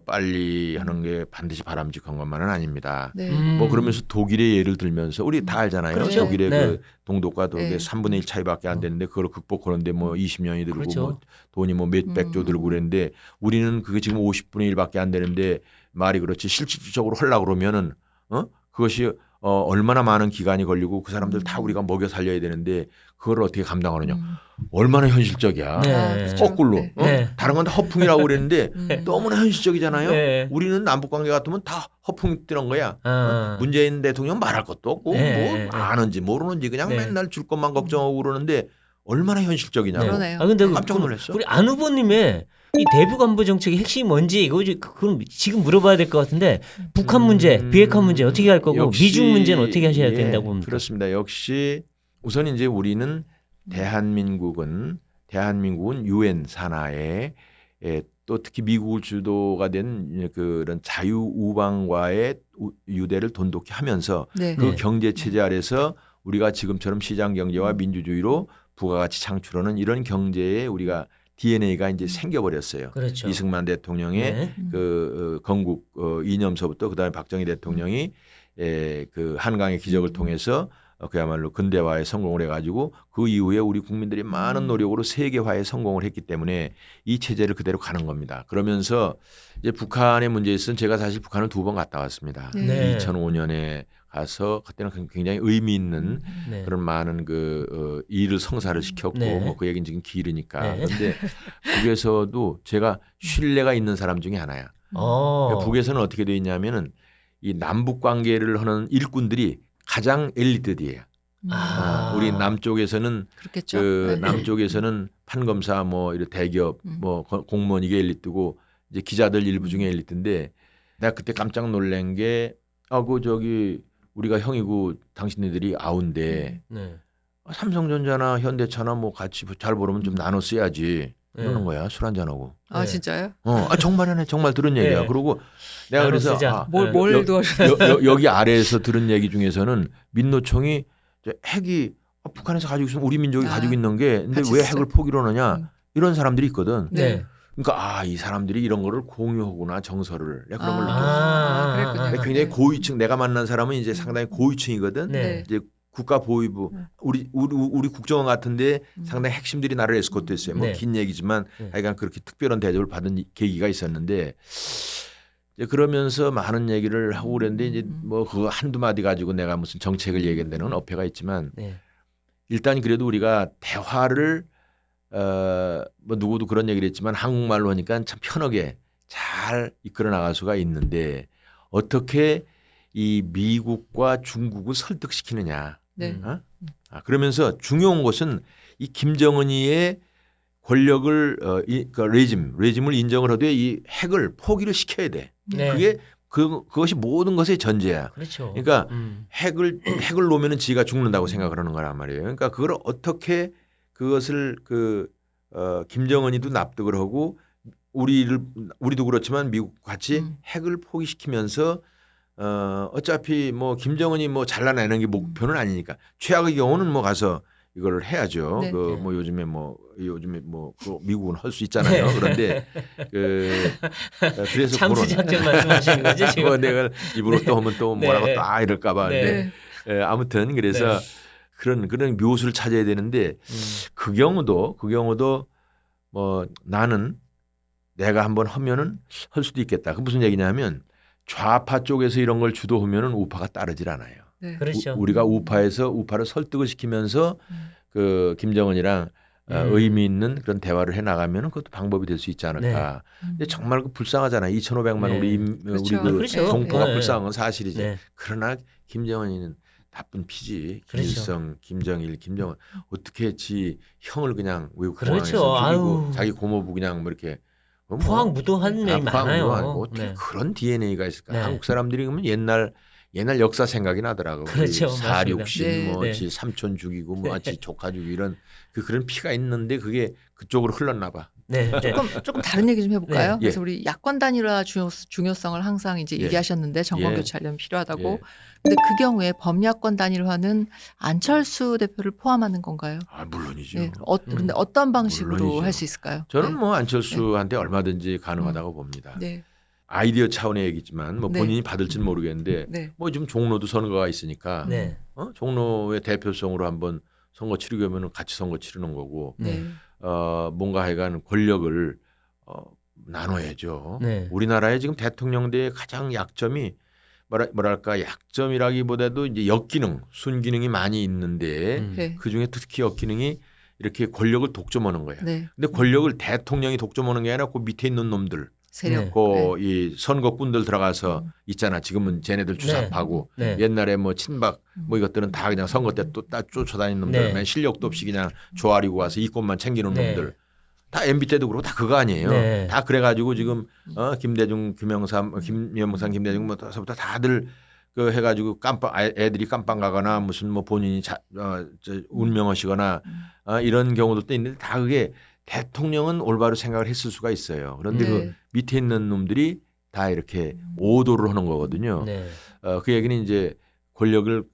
[SPEAKER 3] 빨리 하는 게 반드시 바람직한 것만은 아닙니다.
[SPEAKER 1] 네.
[SPEAKER 3] 뭐 그러면서 독일의 예를 들면서 우리 다 알잖아요.
[SPEAKER 1] 그렇죠.
[SPEAKER 3] 독일의
[SPEAKER 2] 네.
[SPEAKER 3] 그 동독과 독일의
[SPEAKER 1] 네.
[SPEAKER 3] 3분의 1 차이밖에 안 되는데 그걸 극복하는데 뭐 20년이 들고
[SPEAKER 2] 그렇죠.
[SPEAKER 3] 뭐 돈이 뭐 몇백 조 들고 그랬는데 우리는 그게 지금 50분의 1밖에 안 되는데 말이 그렇지 실질적으로 하려고 그러면은 그것이 얼마나 많은 기간이 걸리고 그 사람들 다 우리가 먹여 살려야 되는데 그걸 어떻게 감당하느냐. 얼마나 현실적이야.
[SPEAKER 2] 네.
[SPEAKER 1] 아, 그렇죠.
[SPEAKER 3] 거꾸로.
[SPEAKER 1] 네.
[SPEAKER 2] 네.
[SPEAKER 3] 다른 건 다 허풍이라고 그랬는데 너무나 현실적이잖아요.
[SPEAKER 2] 네.
[SPEAKER 3] 우리는 남북관계 같으면 다 허풍이 뜨는 거야.
[SPEAKER 2] 아.
[SPEAKER 3] 문재인 대통령 말할 것도 없고
[SPEAKER 2] 네.
[SPEAKER 3] 뭐 아는지 모르는지 그냥
[SPEAKER 2] 네.
[SPEAKER 3] 맨날 줄 것만 걱정하고 그러는데 얼마나 현실적이냐고.
[SPEAKER 2] 네.
[SPEAKER 1] 그러네요.
[SPEAKER 2] 아 근데
[SPEAKER 3] 깜짝 놀랐어.
[SPEAKER 2] 우리 안 후보님의 이 대북 안보 정책의 핵심이 뭔지 이거 그럼 지금 물어봐야 될 것 같은데 북한 문제, 비핵화 문제 어떻게 할 거고
[SPEAKER 3] 역시,
[SPEAKER 2] 미중 문제는 어떻게 하셔야
[SPEAKER 3] 예,
[SPEAKER 2] 된다고 봅니까?
[SPEAKER 3] 그렇습니다. 역시 우선 이제 우리는 대한민국은 유엔 산하에 또 특히 미국 주도가 된 그런 자유우방과의 유대를 돈독히 하면서
[SPEAKER 1] 네.
[SPEAKER 3] 그
[SPEAKER 2] 네.
[SPEAKER 3] 경제 체제 아래서 우리가 지금처럼 시장 경제와 민주주의로 부가가치 창출하는 이런 경제에 우리가 DNA가 이제 생겨버렸어요.
[SPEAKER 2] 그렇죠.
[SPEAKER 3] 이승만 대통령의
[SPEAKER 2] 네.
[SPEAKER 3] 그 건국 이념서부터 그다음에 박정희 대통령이 그 한강의 기적을 통해서 그야말로 근대화에 성공을 해가지고 그 이후에 우리 국민들이 많은 노력으로 세계화에 성공을 했기 때문에 이 체제를 그대로 가는 겁니다. 그러면서 이제 북한의 문제에 있어서는 제가 사실 북한을 2번 갔다 왔습니다.
[SPEAKER 2] 네.
[SPEAKER 3] 2005년에 가서 그때는 굉장히 의미 있는
[SPEAKER 2] 네.
[SPEAKER 3] 그런 많은 일을 성사를 시켰고
[SPEAKER 2] 네.
[SPEAKER 3] 뭐 그 얘기는 지금 길으니까.
[SPEAKER 2] 네.
[SPEAKER 3] 그런데 북에서도 제가 신뢰가 있는 사람 중에 하나야. 북에서는 어떻게 돼 있냐면은 이 남북 관계를 하는 일꾼들이 가장 엘리트들이에요. 우리 남쪽에서는
[SPEAKER 1] 그렇겠죠. 네.
[SPEAKER 3] 남쪽에서는 판검사 뭐 이런 대기업 뭐 공무원 이게 엘리트고 이제 기자들 일부 중에 엘리트인데 내가 그때 깜짝 놀란 게 저기 우리가 형이고 당신네들이 아우인데
[SPEAKER 2] 네.
[SPEAKER 3] 삼성전자나 현대차나 뭐 같이 잘 벌으면 좀 나눠 써야지 이러는 거야. 술 한잔하고.
[SPEAKER 1] 아
[SPEAKER 2] 네.
[SPEAKER 1] 진짜요?
[SPEAKER 3] 정말이네. 정말 들은 얘기야.
[SPEAKER 2] 네.
[SPEAKER 3] 그리고 내가
[SPEAKER 2] 나눠
[SPEAKER 3] 그래서
[SPEAKER 2] 쓰자.
[SPEAKER 1] 뭘 도와주세요?
[SPEAKER 3] 여기 아래에서 들은 얘기 중에서는 민노총이 핵이 북한에서 가지고 있으면 우리 민족이 가지고 있는 게 근데
[SPEAKER 1] 같이
[SPEAKER 3] 왜
[SPEAKER 1] 쓰죠.
[SPEAKER 3] 핵을 포기를 하느냐 이런 사람들이 있거든.
[SPEAKER 2] 네.
[SPEAKER 3] 그러니까 이 사람들이 이런 거를 공유하구나 정서를 내가 그런 걸 느꼈어.
[SPEAKER 1] 그랬군요.
[SPEAKER 3] 근데 굉장히 고위층 내가 만난 사람은 이제 상당히 고위층이거든.
[SPEAKER 2] 네.
[SPEAKER 3] 이제 국가보위부 우리 국정원 같은데 상당히 핵심들이 나를 에스코트했어요. 뭐
[SPEAKER 2] 네.
[SPEAKER 3] 긴 얘기지만
[SPEAKER 2] 네.
[SPEAKER 3] 하여간 그렇게 특별한 대접을 받은 계기가 있었는데 이제 그러면서 많은 얘기를 하고 그랬는데 이제 뭐 그거 한두 마디 가지고 내가 무슨 정책을 얘기한 데는 어폐가 있지만
[SPEAKER 2] 네.
[SPEAKER 3] 일단 그래도 우리가 대화를 뭐 누구도 그런 얘기를 했지만 한국말로 하니까 참 편하게 잘 이끌어 나갈 수가 있는데 어떻게 이 미국과 중국을 설득시키느냐.
[SPEAKER 1] 네.
[SPEAKER 3] 그러면서 중요한 것은 이 김정은이의 권력을 그 레짐을 인정을 하되 이 핵을 포기를 시켜야 돼.
[SPEAKER 2] 네.
[SPEAKER 3] 그게 그것이 모든 것의 전제야.
[SPEAKER 2] 그렇죠.
[SPEAKER 3] 그러니까 핵을 놓으면은 지가 죽는다고 생각을 하는 거란 말이에요. 그러니까 그걸 어떻게 그것을 김정은이도 납득을 하고 우리도 그렇지만 미국 같이 핵을 포기시키면서 어차피 뭐 김정은이 뭐 잘라내는 게 목표는 아니니까 최악의 경우는 뭐 가서 이거를 해야죠.
[SPEAKER 1] 네.
[SPEAKER 3] 뭐 요즘에 그 미국은 할 수 있잖아요. 그런데 그래서
[SPEAKER 2] 참수 작전 말씀하시는 거죠 지금?
[SPEAKER 3] 뭐 내가 입으로 또 하면 또 뭐라고
[SPEAKER 2] 네.
[SPEAKER 3] 또 이럴까봐.
[SPEAKER 2] 네.
[SPEAKER 3] 근데 아무튼 그래서 그런 묘수를 찾아야 되는데 그 경우도 뭐 나는 내가 한번 하면은 할 수도 있겠다. 그 무슨 얘기냐면 좌파 쪽에서 이런 걸 주도하면은 우파가 따르질 않아요.
[SPEAKER 1] 네.
[SPEAKER 2] 그렇죠.
[SPEAKER 3] 우리가 우파를 설득을 시키면서 그 김정은이랑 의미 있는 그런 대화를 해 나가면은 그것도 방법이 될 수 있지 않을까. 근데 정말 그 불쌍하잖아요. 2,500만
[SPEAKER 2] 네.
[SPEAKER 3] 우리
[SPEAKER 1] 그렇죠.
[SPEAKER 3] 그
[SPEAKER 2] 그렇죠.
[SPEAKER 3] 동포가
[SPEAKER 2] 네.
[SPEAKER 3] 불쌍한 건 사실이지.
[SPEAKER 2] 네.
[SPEAKER 3] 그러나 김정은이는 나쁜 피지.
[SPEAKER 2] 그렇죠.
[SPEAKER 3] 김일성, 김정일, 김정은 어떻게 지 형을 그냥 외국
[SPEAKER 2] 그렇죠.
[SPEAKER 3] 공항에서 죽이고
[SPEAKER 2] 아유.
[SPEAKER 3] 자기 고모부 그냥 뭐 이렇게
[SPEAKER 2] 포항 무도한 면이 많아요.
[SPEAKER 3] 어떻게
[SPEAKER 2] 네.
[SPEAKER 3] 그런 DNA가 있을까?
[SPEAKER 2] 네.
[SPEAKER 3] 한국 사람들이 그러면 옛날 역사 생각이 나더라고.
[SPEAKER 2] 그렇죠.
[SPEAKER 3] 사륙신
[SPEAKER 1] 맞습니다.
[SPEAKER 3] 뭐
[SPEAKER 2] 네.
[SPEAKER 3] 지 삼촌 죽이고 뭐 지 조카 죽이고 이런 그런 피가 있는데 그게 그쪽으로 흘렀나 봐.
[SPEAKER 2] 네. 네.
[SPEAKER 1] 조금 다른 얘기 좀 해볼까요?
[SPEAKER 3] 네.
[SPEAKER 1] 그래서 우리 야권 단일화 중요성을 항상 이제
[SPEAKER 3] 예.
[SPEAKER 1] 얘기하셨는데 정권
[SPEAKER 3] 예.
[SPEAKER 1] 교체하려면 필요하다고.
[SPEAKER 3] 예.
[SPEAKER 1] 근데 그 경우에 범야권 단일화는 안철수 대표를 포함하는 건가요?
[SPEAKER 3] 아, 물론이죠.
[SPEAKER 1] 네. 근데 어떤 방식으로
[SPEAKER 3] 물론이죠.
[SPEAKER 1] 할 수 있을까요?
[SPEAKER 3] 저는
[SPEAKER 1] 네.
[SPEAKER 3] 뭐 안철수한테 얼마든지 가능하다고 봅니다.
[SPEAKER 1] 네.
[SPEAKER 3] 아이디어 차원의 얘기지만 뭐
[SPEAKER 1] 네.
[SPEAKER 3] 본인이 받을지는 모르겠는데
[SPEAKER 1] 네.
[SPEAKER 3] 뭐 지금 종로도 선거가 있으니까
[SPEAKER 2] 네.
[SPEAKER 3] 종로의 대표성으로 한번 선거 치르려면 같이 선거 치르는 거고
[SPEAKER 1] 네.
[SPEAKER 3] 뭔가 하여간 권력을 나눠야죠.
[SPEAKER 2] 네.
[SPEAKER 3] 우리나라의 지금 대통령대의 가장 약점이 뭐랄까 약점이라기보다도 이제 역기능, 순기능이 많이 있는데
[SPEAKER 1] 네.
[SPEAKER 3] 그 중에 특히 역기능이 이렇게 권력을 독점하는 거야.
[SPEAKER 1] 네.
[SPEAKER 3] 근데 권력을 대통령이 독점하는 게 아니라 그 밑에 있는 놈들,
[SPEAKER 1] 세력.
[SPEAKER 2] 네.
[SPEAKER 3] 이 선거꾼들 들어가서 있잖아. 지금은 쟤네들 주사파고
[SPEAKER 2] 네.
[SPEAKER 3] 옛날에 뭐 친박 뭐 이것들은 다 그냥 선거 때 또 쫓아다니는 놈들,
[SPEAKER 2] 네.
[SPEAKER 3] 실력도 없이 그냥 조아리고 와서 이권만 챙기는
[SPEAKER 2] 네.
[SPEAKER 3] 놈들. 다 MB 때도 그렇고 다 그거 아니에요.
[SPEAKER 2] 네.
[SPEAKER 3] 다 그래가지고 지금 김대중, 김영삼, 김대중 뭐서부터 다들 그 해가지고 애들이 깜빵 가거나 무슨 뭐 본인이 운명하시거나 이런 경우도 또 있는데 다 그게 대통령은 올바로 생각을 했을 수가 있어요. 그런데
[SPEAKER 1] 네.
[SPEAKER 3] 그 밑에 있는 놈들이 다 이렇게 오도를 하는 거거든요.
[SPEAKER 2] 네.
[SPEAKER 3] 그 얘기는 이제 권력을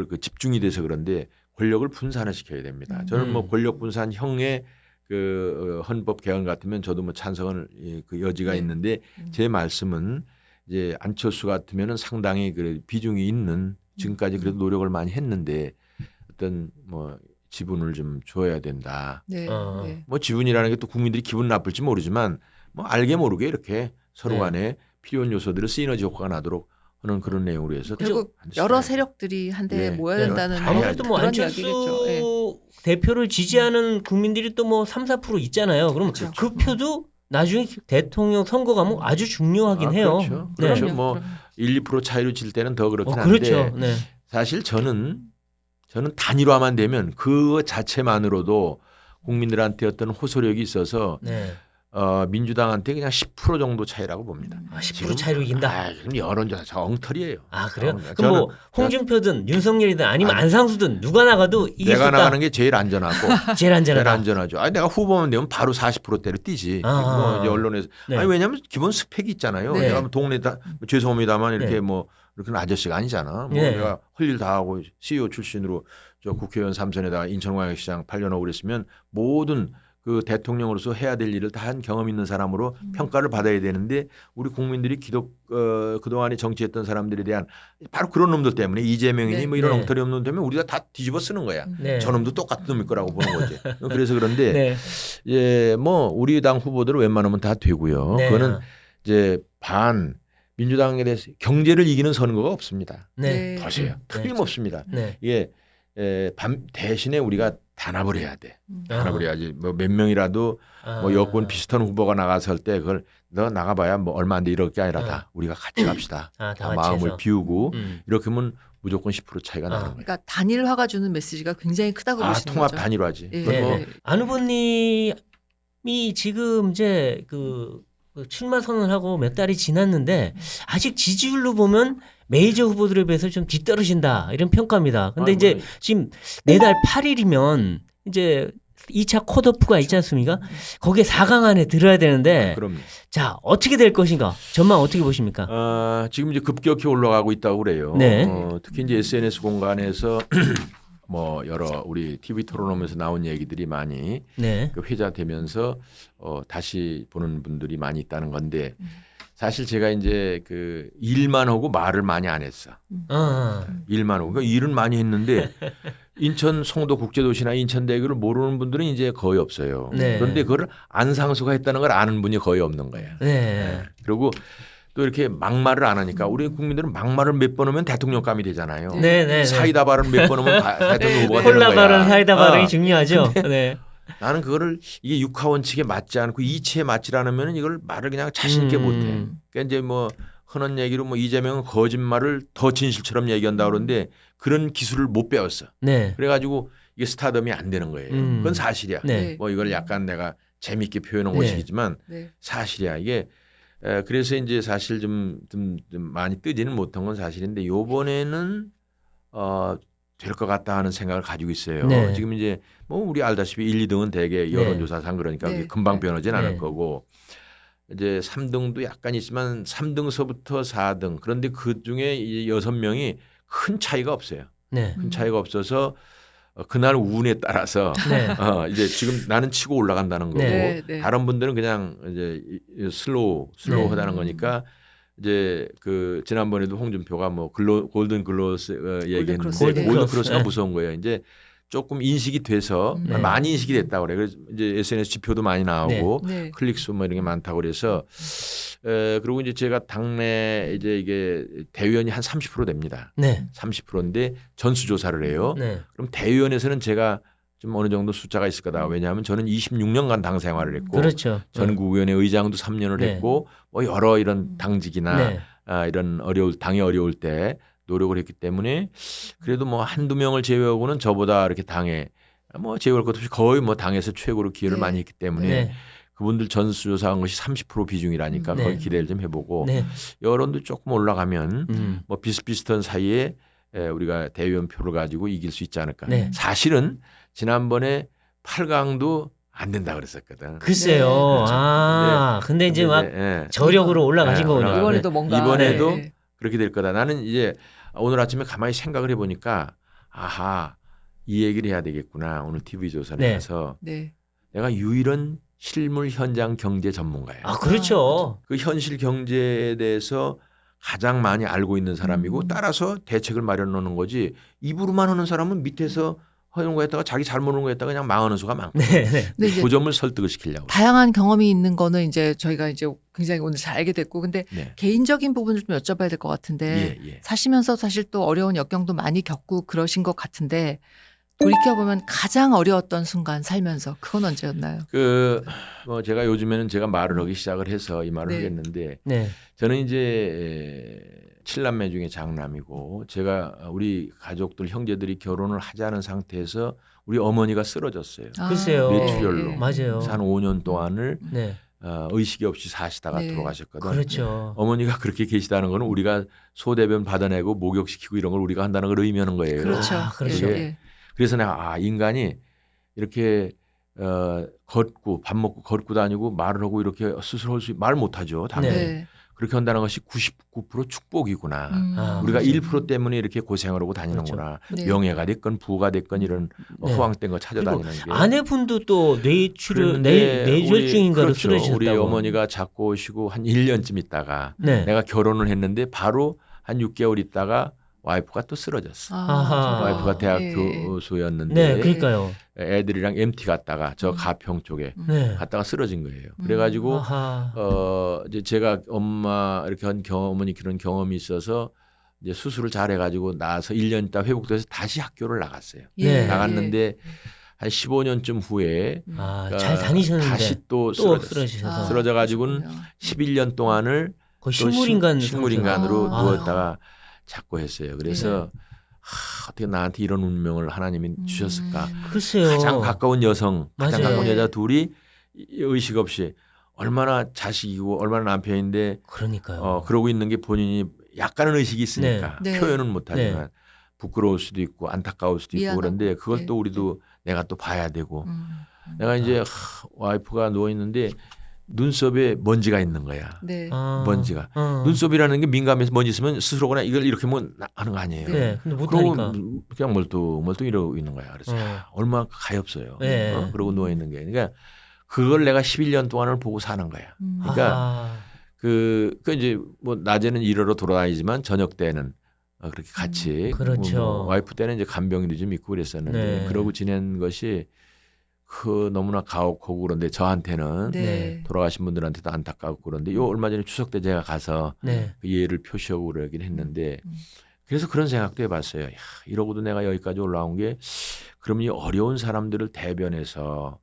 [SPEAKER 3] 그 집중이 돼서 그런데 권력을 분산을 시켜야 됩니다. 저는 뭐 권력 분산형의 그 헌법 개헌 같으면 저도 뭐 찬성을 그 여지가
[SPEAKER 1] 네.
[SPEAKER 3] 있는데 제 말씀은 이제 안철수 같으면은 상당히 그 비중이 있는 지금까지 그래도 노력을 많이 했는데 어떤 뭐 지분을 좀 줘야 된다.
[SPEAKER 1] 네.
[SPEAKER 2] 어.
[SPEAKER 1] 네.
[SPEAKER 3] 뭐 지분이라는 게 또 국민들이 기분 나쁠지 모르지만 뭐 알게 모르게 이렇게 서로
[SPEAKER 2] 네.
[SPEAKER 3] 간에 필요한 요소들을 시너지 효과가 나도록 하는 그런 내용으로 해서
[SPEAKER 1] 결국
[SPEAKER 3] 반드시
[SPEAKER 1] 여러
[SPEAKER 3] 가야
[SPEAKER 1] 세력들이 한데
[SPEAKER 3] 네.
[SPEAKER 1] 모여야
[SPEAKER 3] 네.
[SPEAKER 1] 된다는
[SPEAKER 2] 아무래도 뭐
[SPEAKER 1] 그런
[SPEAKER 2] 안철수
[SPEAKER 1] 이야기겠죠. 네.
[SPEAKER 2] 대표를 지지하는 국민들이 또 뭐 3, 4% 있잖아요. 그럼
[SPEAKER 1] 그렇죠.
[SPEAKER 2] 그 표도 나중에 대통령 선거 가면 아주 중요하긴 해요.
[SPEAKER 3] 그렇죠.
[SPEAKER 2] 네.
[SPEAKER 3] 그렇죠.
[SPEAKER 1] 그럼요,
[SPEAKER 3] 뭐
[SPEAKER 1] 그럼요.
[SPEAKER 3] 1, 2% 차이로 질 때는 더 그렇긴
[SPEAKER 2] 그렇죠.
[SPEAKER 3] 한데
[SPEAKER 2] 네.
[SPEAKER 3] 사실 저는 단일화만 되면 그 자체만으로도 국민들한테 어떤 호소력이 있어서
[SPEAKER 2] 네.
[SPEAKER 3] 민주당한테 그냥 10% 정도 차이라고 봅니다.
[SPEAKER 2] 10% 차이로 이긴다.
[SPEAKER 3] 그럼 여론조사 엉터리예요.
[SPEAKER 2] 아 그래요?
[SPEAKER 3] 저는-
[SPEAKER 2] 그럼 뭐 홍준표든 윤석열이든 아니면 안상수든 누가 나가도 이길 수
[SPEAKER 3] 내가
[SPEAKER 2] 있다.
[SPEAKER 3] 나가는 게 제일 안전하고
[SPEAKER 2] 제일
[SPEAKER 3] 제일
[SPEAKER 2] 안전하다.
[SPEAKER 3] 안전하죠. 아니 내가 후보만 되면 바로 40%대로 뛰지.
[SPEAKER 2] 아.
[SPEAKER 3] 뭐 이제 언론에서
[SPEAKER 2] 네.
[SPEAKER 3] 아니 왜냐하면 기본 스펙이 있잖아요.
[SPEAKER 1] 네.
[SPEAKER 3] 내가 뭐 동네 다 죄송합니다만 이렇게
[SPEAKER 2] 네.
[SPEAKER 3] 뭐 이렇게 아저씨가 아니잖아. 뭐
[SPEAKER 2] 네.
[SPEAKER 3] 내가 할 일 다 하고 CEO 출신으로 저 국회의원 3선에다가 인천광역시장 8년 하고 그랬으면 모든 그 대통령으로서 해야 될 일을 다 한 경험 있는 사람으로 평가를 받아야 되는데 우리 국민들이 그동안에 정치했던 사람들에 대한 바로 그런 놈들 때문에 이재명이니
[SPEAKER 1] 네.
[SPEAKER 3] 뭐 이런
[SPEAKER 2] 네.
[SPEAKER 3] 엉터리 없는 놈 때문에 우리가 다 뒤집어 쓰는 거야.
[SPEAKER 2] 네.
[SPEAKER 3] 저놈도 똑같은 놈일 거라고 보는 거지. 그래서 그런데
[SPEAKER 2] 네.
[SPEAKER 3] 예, 뭐 우리 당 후보들은 웬만하면 다 되고요.
[SPEAKER 2] 네.
[SPEAKER 3] 그거는 이제 민주당에 대해서 경제를 이기는 선거가 없습니다.
[SPEAKER 2] 네.
[SPEAKER 3] 보세요. 틀림없습니다.
[SPEAKER 2] 네.
[SPEAKER 3] 이게 대신에 우리가 단합을 해야 돼. 단합을 해야지. 뭐 몇 명이라도 뭐 여권 비슷한 후보가 나갔을 때 그걸 너 나가봐야 뭐 얼마 안 돼 이럴 게 아니라 다 우리가 같이 갑시다.
[SPEAKER 2] 다
[SPEAKER 3] 다
[SPEAKER 2] 같이
[SPEAKER 3] 마음을
[SPEAKER 2] 해서.
[SPEAKER 3] 비우고 이렇게 하면 무조건 10% 차이가 나는 거예요.
[SPEAKER 1] 그러니까 단일화가 주는 메시지가 굉장히 크다고 보시는
[SPEAKER 3] 통합
[SPEAKER 1] 거죠.
[SPEAKER 3] 단일화지.
[SPEAKER 1] 예.
[SPEAKER 3] 그건 뭐
[SPEAKER 2] 네. 안 후보님이 지금 이제 그 출마 선언하고 몇 달이 지났는데 아직 지지율로 보면 메이저 후보들에 비해서 좀 뒤떨어진다 이런 평가입니다. 근데 이제 지금 내달 8일이면 이제 2차 컷오프가 있지 않습니까? 거기에 4강 안에 들어야 되는데
[SPEAKER 3] 그럼
[SPEAKER 2] 자 어떻게 될 것인가? 전망 어떻게 보십니까?
[SPEAKER 3] 지금 이제 급격히 올라가고 있다고 그래요.
[SPEAKER 2] 네.
[SPEAKER 3] 특히 이제 SNS 공간에서 뭐 여러 우리 TV 토론하면서 나온 얘기들이 많이
[SPEAKER 2] 네.
[SPEAKER 3] 그 회자되면서 다시 보는 분들이 많이 있다는 건데 사실 제가 이제 그 일만 하고 말을 많이 안 했어. 일만 하고 그러니까 일은 많이 했는데 인천 송도 국제도시나 인천대교를 모르는 분들은 이제 거의 없어요.
[SPEAKER 2] 네.
[SPEAKER 3] 그런데 그걸 안상수가 했다는 걸 아는 분이 거의 없는 거야.
[SPEAKER 2] 네.
[SPEAKER 3] 그리고 또 이렇게 막말을 안 하니까 우리 국민들은 막말을 몇 번 하면 대통령감이 되잖아요.
[SPEAKER 2] 네. 네.
[SPEAKER 3] 사이다 발언 몇 번 하면 대통령 후보가 되는
[SPEAKER 2] 콜라
[SPEAKER 3] 거야.
[SPEAKER 2] 발언, 사이다 발언이 중요하죠. 네.
[SPEAKER 3] 나는 그거를 이게 육하 원칙에 맞지 않고 이치에 맞지 않으면 이걸 말을 그냥 자신 있게 못해. 그러니까 이제 뭐 흔한 얘기로 뭐 이재명은 거짓말을 더 진실처럼 얘기한다 그러는데 그런 기술을 못 배웠어.
[SPEAKER 2] 네.
[SPEAKER 3] 그래가지고 이게 스타덤이 안 되는 거예요. 그건 사실이야.
[SPEAKER 2] 네.
[SPEAKER 3] 뭐 이걸 약간 내가 재밌게 표현한
[SPEAKER 2] 네.
[SPEAKER 3] 것이지만
[SPEAKER 1] 네.
[SPEAKER 3] 사실이야. 이게 그래서 이제 사실 좀 많이 뜨지는 못한 건 사실인데 요번에는 될 것 같다 하는 생각을 가지고 있어요.
[SPEAKER 2] 네.
[SPEAKER 3] 지금 이제 뭐 우리 알다시피 1, 2등은 대개 여론조사상 그러니까
[SPEAKER 1] 네.
[SPEAKER 3] 그게 금방 변하지는
[SPEAKER 2] 네.
[SPEAKER 3] 않을 거고 이제 3등도 약간 있지만 3등서부터 4등 그런데 그 중에 이 6명이 큰 차이가 없어요.
[SPEAKER 2] 네.
[SPEAKER 3] 큰 차이가 없어서 그날 운에 따라서
[SPEAKER 2] 네.
[SPEAKER 3] 이제 지금 나는 치고 올라간다는 거고
[SPEAKER 2] 네.
[SPEAKER 1] 네.
[SPEAKER 3] 다른 분들은 그냥 이제 슬로우
[SPEAKER 2] 네.
[SPEAKER 3] 하다는 거니까 이제 그 지난번에도 홍준표가 뭐 골든 글로스 얘기했는데
[SPEAKER 1] 크로스.
[SPEAKER 3] 골든
[SPEAKER 2] 크로스.
[SPEAKER 3] 크로스가
[SPEAKER 2] 네.
[SPEAKER 3] 무서운 거예요. 이제 조금 인식이 돼서
[SPEAKER 1] 네.
[SPEAKER 3] 많이 인식이 됐다고 그래. 그래서 이제 SNS 지표도 많이 나오고
[SPEAKER 1] 네.
[SPEAKER 3] 클릭 수 뭐 이런 게 많다고 그래서 그리고 이제 제가 당내 이제 이게 대의원이 한 30% 됩니다.
[SPEAKER 2] 네.
[SPEAKER 3] 30%인데 전수조사를 해요.
[SPEAKER 2] 네.
[SPEAKER 3] 그럼 대의원에서는 제가 좀 어느 정도 숫자가 있을 거다. 왜냐하면 저는 26년간 당 생활을 했고
[SPEAKER 2] 그렇죠.
[SPEAKER 3] 전국위원회 의장도 3년을
[SPEAKER 2] 네.
[SPEAKER 3] 했고 뭐 여러 이런 당직이나
[SPEAKER 2] 네.
[SPEAKER 3] 이런 당이 어려울 때 노력을 했기 때문에 그래도 뭐 한두 명을 제외하고는 저보다 이렇게 당에 뭐 제외할 것 없이 거의 뭐 당에서 최고로 기여를
[SPEAKER 1] 네.
[SPEAKER 3] 많이 했기 때문에
[SPEAKER 2] 네.
[SPEAKER 3] 그분들 전수조사한 것이 30% 비중이라니까
[SPEAKER 2] 네.
[SPEAKER 3] 거기 기대를 좀 해보고
[SPEAKER 2] 네.
[SPEAKER 3] 여론도 조금 올라가면
[SPEAKER 2] 음.
[SPEAKER 3] 뭐 비슷비슷한 사이에 우리가 대의원 표를 가지고 이길 수 있지 않을까.
[SPEAKER 2] 네.
[SPEAKER 3] 사실은 지난번에 8강도 안 된다 그랬었거든.
[SPEAKER 2] 글쎄요.
[SPEAKER 1] 네, 그렇죠.
[SPEAKER 2] 근데 이제 막
[SPEAKER 3] 예.
[SPEAKER 2] 저력으로 올라가신 거군요.
[SPEAKER 3] 올라가네.
[SPEAKER 1] 이번에도 뭔가
[SPEAKER 3] 이번에도
[SPEAKER 1] 네.
[SPEAKER 3] 그렇게 될 거다. 나는 이제 오늘 아침에 가만히 생각을 해보니까 아하 이 얘기를 해야 되겠구나. 오늘 TV 조사를
[SPEAKER 2] 네.
[SPEAKER 3] 해서
[SPEAKER 1] 네.
[SPEAKER 3] 내가 유일한 실물 현장 경제 전문가예요.
[SPEAKER 2] 아, 그렇죠.
[SPEAKER 3] 그 현실 경제에 대해서 가장 많이 알고 있는 사람이고 따라서 대책을 마련해 놓는 거지 입으로만 하는 사람은 밑에서 하는 거에다가 자기 잘 모르는 거에다가 그냥 망하는 수가 많고
[SPEAKER 2] 네. 네.
[SPEAKER 1] 근데 이제
[SPEAKER 3] 그 점을 설득을 시키려고.
[SPEAKER 1] 다양한 경험이 있는 거는 이제 저희가 이제 굉장히 오늘 잘 알게 됐고 근데
[SPEAKER 3] 네.
[SPEAKER 1] 개인적인 부분을 좀 여쭤봐야 될 것 같은데
[SPEAKER 3] 예.
[SPEAKER 1] 사시면서 사실 또 어려운 역경도 많이 겪고 그러신 것 같은데 돌이켜보면 가장 어려웠던 순간 살면서 그건 언제였나요?
[SPEAKER 3] 뭐 제가 요즘에는 제가 말을 하기 시작을 해서 이 말을
[SPEAKER 1] 네.
[SPEAKER 3] 하겠는데
[SPEAKER 2] 네.
[SPEAKER 3] 저는 이제 7남매 중에 장남이고 제가 우리 가족들 형제들이 결혼을 하자는 상태에서 우리 어머니가 쓰러졌어요.
[SPEAKER 2] 글쎄요.
[SPEAKER 3] 뇌출혈로.
[SPEAKER 2] 맞아요.
[SPEAKER 3] 그래서 한 5년 동안을
[SPEAKER 2] 네.
[SPEAKER 3] 의식이 없이 사시다가
[SPEAKER 1] 네.
[SPEAKER 3] 돌아가셨거든.
[SPEAKER 2] 그렇죠.
[SPEAKER 3] 어머니가 그렇게 계시다는 거는 우리가 소대변 받아내고 목욕시키고 이런 걸 우리가 한다는 걸 의미하는 거예요.
[SPEAKER 1] 그렇죠.
[SPEAKER 2] 아, 그렇죠.
[SPEAKER 1] 예.
[SPEAKER 3] 그래서 내가 인간이 이렇게 걷고 밥 먹고 걷고 다니고 말을 하고 이렇게 스스로 할 수 말 못하죠. 당연히.
[SPEAKER 1] 네.
[SPEAKER 3] 그렇게 한다는 것이 99% 축복이구나.
[SPEAKER 2] 아,
[SPEAKER 3] 우리가
[SPEAKER 2] 그렇죠.
[SPEAKER 3] 1% 때문에 이렇게 고생을 하고 다니는구나.
[SPEAKER 1] 네.
[SPEAKER 3] 명예가 됐건 부가 됐건 이런
[SPEAKER 2] 네.
[SPEAKER 3] 허황된 거
[SPEAKER 2] 그리고
[SPEAKER 3] 찾아다니는 게.
[SPEAKER 2] 아내분도 또 뇌출혈,
[SPEAKER 3] 그런데
[SPEAKER 2] 뇌졸중인가로
[SPEAKER 3] 그렇죠.
[SPEAKER 2] 쓰러지셨다고.
[SPEAKER 3] 우리 어머니가 잡고 오시고 한 1년쯤 있다가
[SPEAKER 2] 네.
[SPEAKER 3] 내가 결혼을 했는데 바로 한 6개월 있다가 와이프가 또 쓰러졌어.
[SPEAKER 2] 아하.
[SPEAKER 3] 와이프가 대학
[SPEAKER 1] 예.
[SPEAKER 3] 교수였는데
[SPEAKER 2] 네, 그러니까요.
[SPEAKER 3] 애들이랑 MT 갔다가 저 가평 쪽에
[SPEAKER 2] 네.
[SPEAKER 3] 갔다가 쓰러진 거예요. 그래가지고
[SPEAKER 2] 아하.
[SPEAKER 3] 이제 제가 엄마 이렇게 한 어머니 그런 경험이 있어서 이제 수술을 잘 해가지고 나서 1년 있다 회복돼서 다시 학교를 나갔어요.
[SPEAKER 2] 네.
[SPEAKER 3] 나갔는데 한 15년쯤 후에
[SPEAKER 2] 아,
[SPEAKER 3] 그러니까
[SPEAKER 2] 잘 다니셨는데
[SPEAKER 3] 다시 또
[SPEAKER 2] 또
[SPEAKER 3] 쓰러졌어요.
[SPEAKER 2] 쓰러지셔서
[SPEAKER 3] 쓰러져가지고는 11년 동안을
[SPEAKER 2] 거의
[SPEAKER 3] 또
[SPEAKER 2] 식물인간
[SPEAKER 3] 식물인간으로
[SPEAKER 1] 아.
[SPEAKER 3] 누웠다가 자꾸 했어요. 그래서 어떻게 나한테 이런 운명을 하나님이 주셨을까?
[SPEAKER 2] 글쎄요.
[SPEAKER 3] 가장 가까운 여성, 가장
[SPEAKER 2] 맞아요.
[SPEAKER 3] 가까운 여자 둘이 의식 없이 얼마나 자식이고 얼마나 남편인데
[SPEAKER 2] 그러니까요.
[SPEAKER 3] 그러고 있는 게 본인이 약간은 의식이 있으니까
[SPEAKER 1] 네. 네.
[SPEAKER 3] 표현은 못하지만 부끄러울 수도 있고 안타까울 수도 있고
[SPEAKER 1] 미안하고.
[SPEAKER 3] 그런데 그걸
[SPEAKER 1] 네.
[SPEAKER 3] 또 우리도 내가 또 봐야 되고
[SPEAKER 1] 음.
[SPEAKER 3] 내가 이제 와이프가 누워 있는데 눈썹에 먼지가 있는 거야.
[SPEAKER 1] 네.
[SPEAKER 2] 아.
[SPEAKER 3] 먼지가. 눈썹이라는 게 민감해서 먼지 있으면 스스로 그냥 이걸 이렇게 하면 하는 거 아니에요.
[SPEAKER 2] 네. 근데
[SPEAKER 3] 그러고
[SPEAKER 2] 못하니까.
[SPEAKER 3] 그냥 멀뚱 이러고 있는 거야. 그래서 얼마나 가엾어요.
[SPEAKER 2] 네.
[SPEAKER 3] 그러고 누워 있는 게. 그러니까 그걸 내가 11년 동안을 보고 사는 거야. 그러니까
[SPEAKER 2] 아하.
[SPEAKER 3] 그 이제 뭐 낮에는 일하러 돌아다니지만 저녁 때는 그렇게 같이
[SPEAKER 2] 그렇죠.
[SPEAKER 3] 뭐 와이프 때는 이제 간병인도 좀 있고 그랬었는데
[SPEAKER 2] 네.
[SPEAKER 3] 그러고 지낸 것이 너무나 가혹하고 그런데 저한테는
[SPEAKER 1] 네.
[SPEAKER 3] 돌아가신 분들한테도 안타깝고 그런데 요 얼마 전에 추석 때 제가 가서
[SPEAKER 2] 네.
[SPEAKER 3] 그 예를 표시하고 그러긴 했는데 그래서 그런 생각도 해봤어요. 야, 이러고도 내가 여기까지 올라온 게 그러면 이 어려운 사람들을 대변해서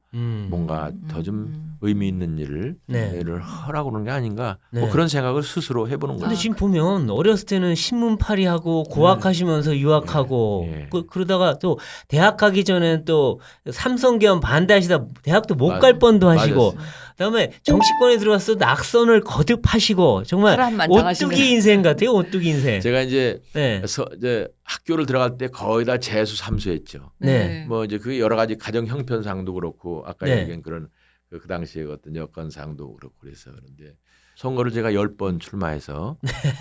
[SPEAKER 3] 뭔가 더 좀 의미 있는 일을
[SPEAKER 2] 네.
[SPEAKER 3] 하라고 그러는 게 아닌가 뭐
[SPEAKER 2] 네.
[SPEAKER 3] 그런 생각을 스스로 해보는
[SPEAKER 2] 근데
[SPEAKER 3] 거죠.
[SPEAKER 2] 지금 보면 어렸을 때는 신문팔이하고 고학하시면서 유학하고
[SPEAKER 3] 예.
[SPEAKER 2] 그러다가 또 대학 가기 전엔 또 삼성계엄 반대하시다 대학도 못
[SPEAKER 3] 맞아요.
[SPEAKER 2] 갈 뻔도 하시고
[SPEAKER 3] 맞았어요.
[SPEAKER 2] 그다음에 정치권에 들어와서 낙선을 거듭하시고 정말
[SPEAKER 1] 파란만장하시네.
[SPEAKER 2] 오뚜기 인생 같아요. 오뚜기 인생.
[SPEAKER 3] 제가 이제
[SPEAKER 2] 네.
[SPEAKER 3] 이제 학교를 들어갈 때 거의 다 재수 삼수했죠.
[SPEAKER 2] 네.
[SPEAKER 3] 뭐 이제 그 여러 가지 가정 형편상도 그렇고 아까
[SPEAKER 2] 네.
[SPEAKER 3] 얘기한 그런 그 당시에 어떤 여건상도 그렇고 그래서 그런데 선거를 제가 10번 출마해서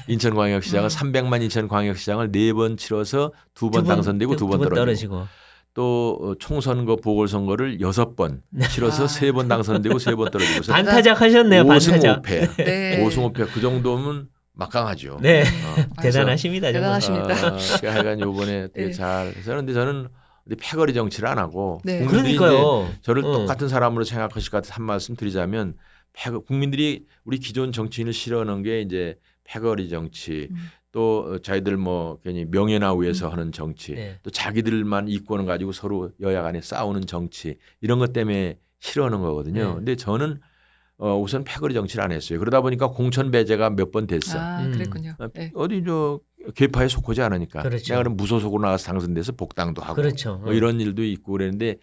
[SPEAKER 3] 인천광역시장을 300만 인천광역시장을 4번 치러서 2번 당선되고 2번 떨어지고 또 총선거 보궐선거를 6번 치러서
[SPEAKER 1] 아.
[SPEAKER 3] 3번 당선되고 3번 떨어지고 그래서
[SPEAKER 2] 반타작 하셨네요.
[SPEAKER 3] 5승
[SPEAKER 2] 반타작.
[SPEAKER 3] 5패.
[SPEAKER 1] 네.
[SPEAKER 3] 5승 5패 그 정도면 막강하죠.
[SPEAKER 2] 네.
[SPEAKER 3] 어.
[SPEAKER 2] 대단하십니다. 정말.
[SPEAKER 1] 대단하십니다.
[SPEAKER 3] 제가 하여간 요번에 되게
[SPEAKER 1] 네.
[SPEAKER 3] 잘 해서 그런데 저는 패거리 정치를 안 하고
[SPEAKER 1] 네.
[SPEAKER 3] 국민들이 이제
[SPEAKER 2] 그러니까요.
[SPEAKER 3] 저를 똑같은 사람으로 생각하실 것 같아서 한 말씀 드리자면 국민들이 우리 기존 정치인을 싫어하는 게 이제 패거리 정치 또 자기들 뭐 괜히 명예나 위해서 하는 정치
[SPEAKER 2] 네.
[SPEAKER 3] 또 자기들만 이권을 가지고 서로 여야 간에 싸우는 정치 이런 것 때문에 싫어하는 거거든요.
[SPEAKER 2] 네.
[SPEAKER 3] 근데 저는 우선 패거리 정치를 안 했어요. 그러다 보니까 공천 배제가 몇 번 됐어.
[SPEAKER 1] 아, 그랬군요. 네.
[SPEAKER 3] 어디 저 계파에 속하지 않으니까
[SPEAKER 2] 그렇죠.
[SPEAKER 3] 내가 그럼 무소속으로 나가서 당선돼서 복당도 하고
[SPEAKER 2] 그렇죠.
[SPEAKER 3] 뭐 이런 일도 있고 그랬는데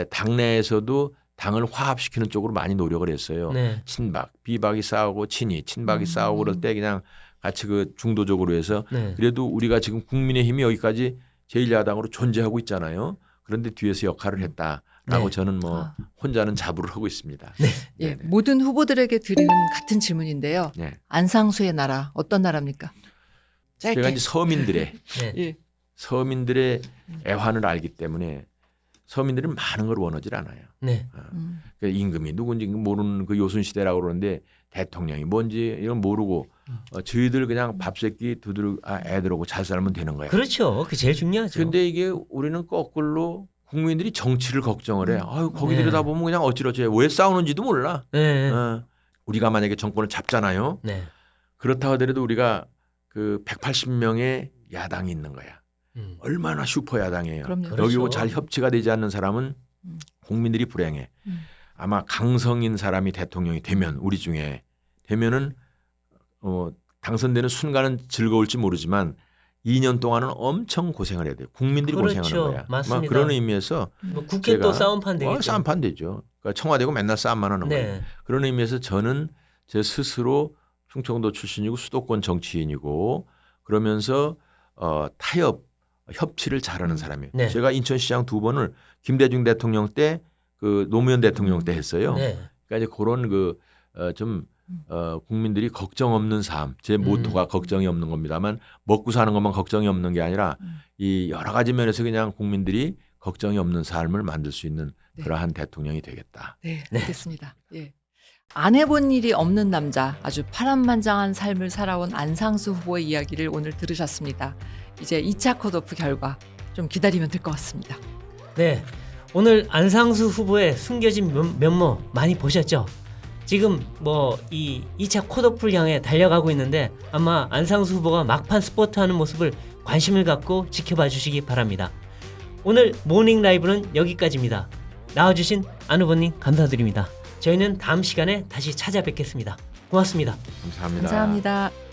[SPEAKER 3] 당내에서도 당을 화합시키는 쪽으로 많이 노력을 했어요.
[SPEAKER 2] 네.
[SPEAKER 3] 친박, 비박이 싸우고 친박이 싸우고 그럴 때 그냥 같이 그 중도적으로 해서
[SPEAKER 2] 네.
[SPEAKER 3] 그래도 우리가 지금 국민의힘이 여기까지 제1야당으로 존재하고 있잖아요. 그런데 뒤에서 역할을 했다라고
[SPEAKER 2] 네.
[SPEAKER 3] 저는 뭐 혼자는 자부를 하고 있습니다.
[SPEAKER 1] 예,
[SPEAKER 3] 네네.
[SPEAKER 1] 모든 후보들에게 드리는 같은 질문인데요.
[SPEAKER 3] 네.
[SPEAKER 1] 안상수의 나라 어떤 나라입니까? 짧게.
[SPEAKER 3] 제가 이제 서민들의
[SPEAKER 2] 네.
[SPEAKER 1] 예.
[SPEAKER 3] 서민들의 애환을 알기 때문에 서민들은 많은 걸 원하지 않아요.
[SPEAKER 2] 네.
[SPEAKER 3] 그 임금이 누군지 모르는 그 요순 시대라고 그러는데 대통령이 뭔지 이런 모르고 저희들 그냥 밥새끼 두드려 애들하고 잘 살면 되는 거예요.
[SPEAKER 2] 그렇죠. 그게 제일 중요하죠.
[SPEAKER 3] 근데 이게 우리는 거꾸로 국민들이 정치를 걱정을 해. 아유 거기
[SPEAKER 2] 네.
[SPEAKER 3] 들여다보면 그냥 어찌러지 왜 싸우는지도 몰라.
[SPEAKER 2] 네.
[SPEAKER 3] 우리가 만약에 정권을 잡잖아요.
[SPEAKER 2] 네.
[SPEAKER 3] 그렇다 하더라도 우리가 그 180명의 야당이 있는 거야. 얼마나 슈퍼 야당이에요.
[SPEAKER 1] 그럼요.
[SPEAKER 3] 여기고
[SPEAKER 2] 그렇죠.
[SPEAKER 3] 잘 협치가 되지 않는 사람은 국민들이 불행해. 아마 강성인 사람이 대통령이 되면 우리 중에 되면은 당선되는 순간은 즐거울지 모르지만 2년 동안은 엄청 고생을 해야 돼요. 국민들이
[SPEAKER 2] 그렇죠.
[SPEAKER 3] 고생하는 거야.
[SPEAKER 2] 맞습니다.
[SPEAKER 3] 아마 그런 의미에서
[SPEAKER 2] 뭐 국회 또 싸움판 되겠죠.
[SPEAKER 3] 싸움판 되죠. 그러니까 청와대고 맨날 싸움만 하는 거예요.
[SPEAKER 2] 네.
[SPEAKER 3] 그런 의미에서 저는 제 스스로 충청도 출신이고 수도권 정치인이고 그러면서 타협 협치를 잘하는 사람이에요.
[SPEAKER 2] 네.
[SPEAKER 3] 제가 인천시장 2번을 김대중 대통령 때 그 노무현 대통령 때 했어요.
[SPEAKER 2] 네.
[SPEAKER 3] 그러니까 이제 그런 좀 국민들이 걱정 없는 삶, 제 모토가 걱정이 없는 겁니다만 먹고 사는 것만 걱정이 없는 게 아니라 이 여러 가지 면에서 그냥 국민들이 걱정이 없는 삶을 만들 수 있는
[SPEAKER 1] 네.
[SPEAKER 3] 그러한 대통령이 되겠다.
[SPEAKER 1] 네, 알겠습니다. 예. 안 해본 일이 없는 남자, 아주 파란만장한 삶을 살아온 안상수 후보의 이야기를 오늘 들으셨습니다. 이제 2차 컷오프 결과 좀 기다리면 될 것 같습니다.
[SPEAKER 2] 네. 오늘 안상수 후보의 숨겨진 면모 많이 보셨죠? 지금 뭐 이 2차 컷오프를 향해 달려가고 있는데 아마 안상수 후보가 막판 스포트하는 모습을 관심을 갖고 지켜봐 주시기 바랍니다. 오늘 모닝 라이브는 여기까지입니다. 나와주신 안 후보님 감사드립니다. 저희는 다음 시간에 다시 찾아뵙겠습니다. 고맙습니다.
[SPEAKER 3] 감사합니다.
[SPEAKER 1] 감사합니다.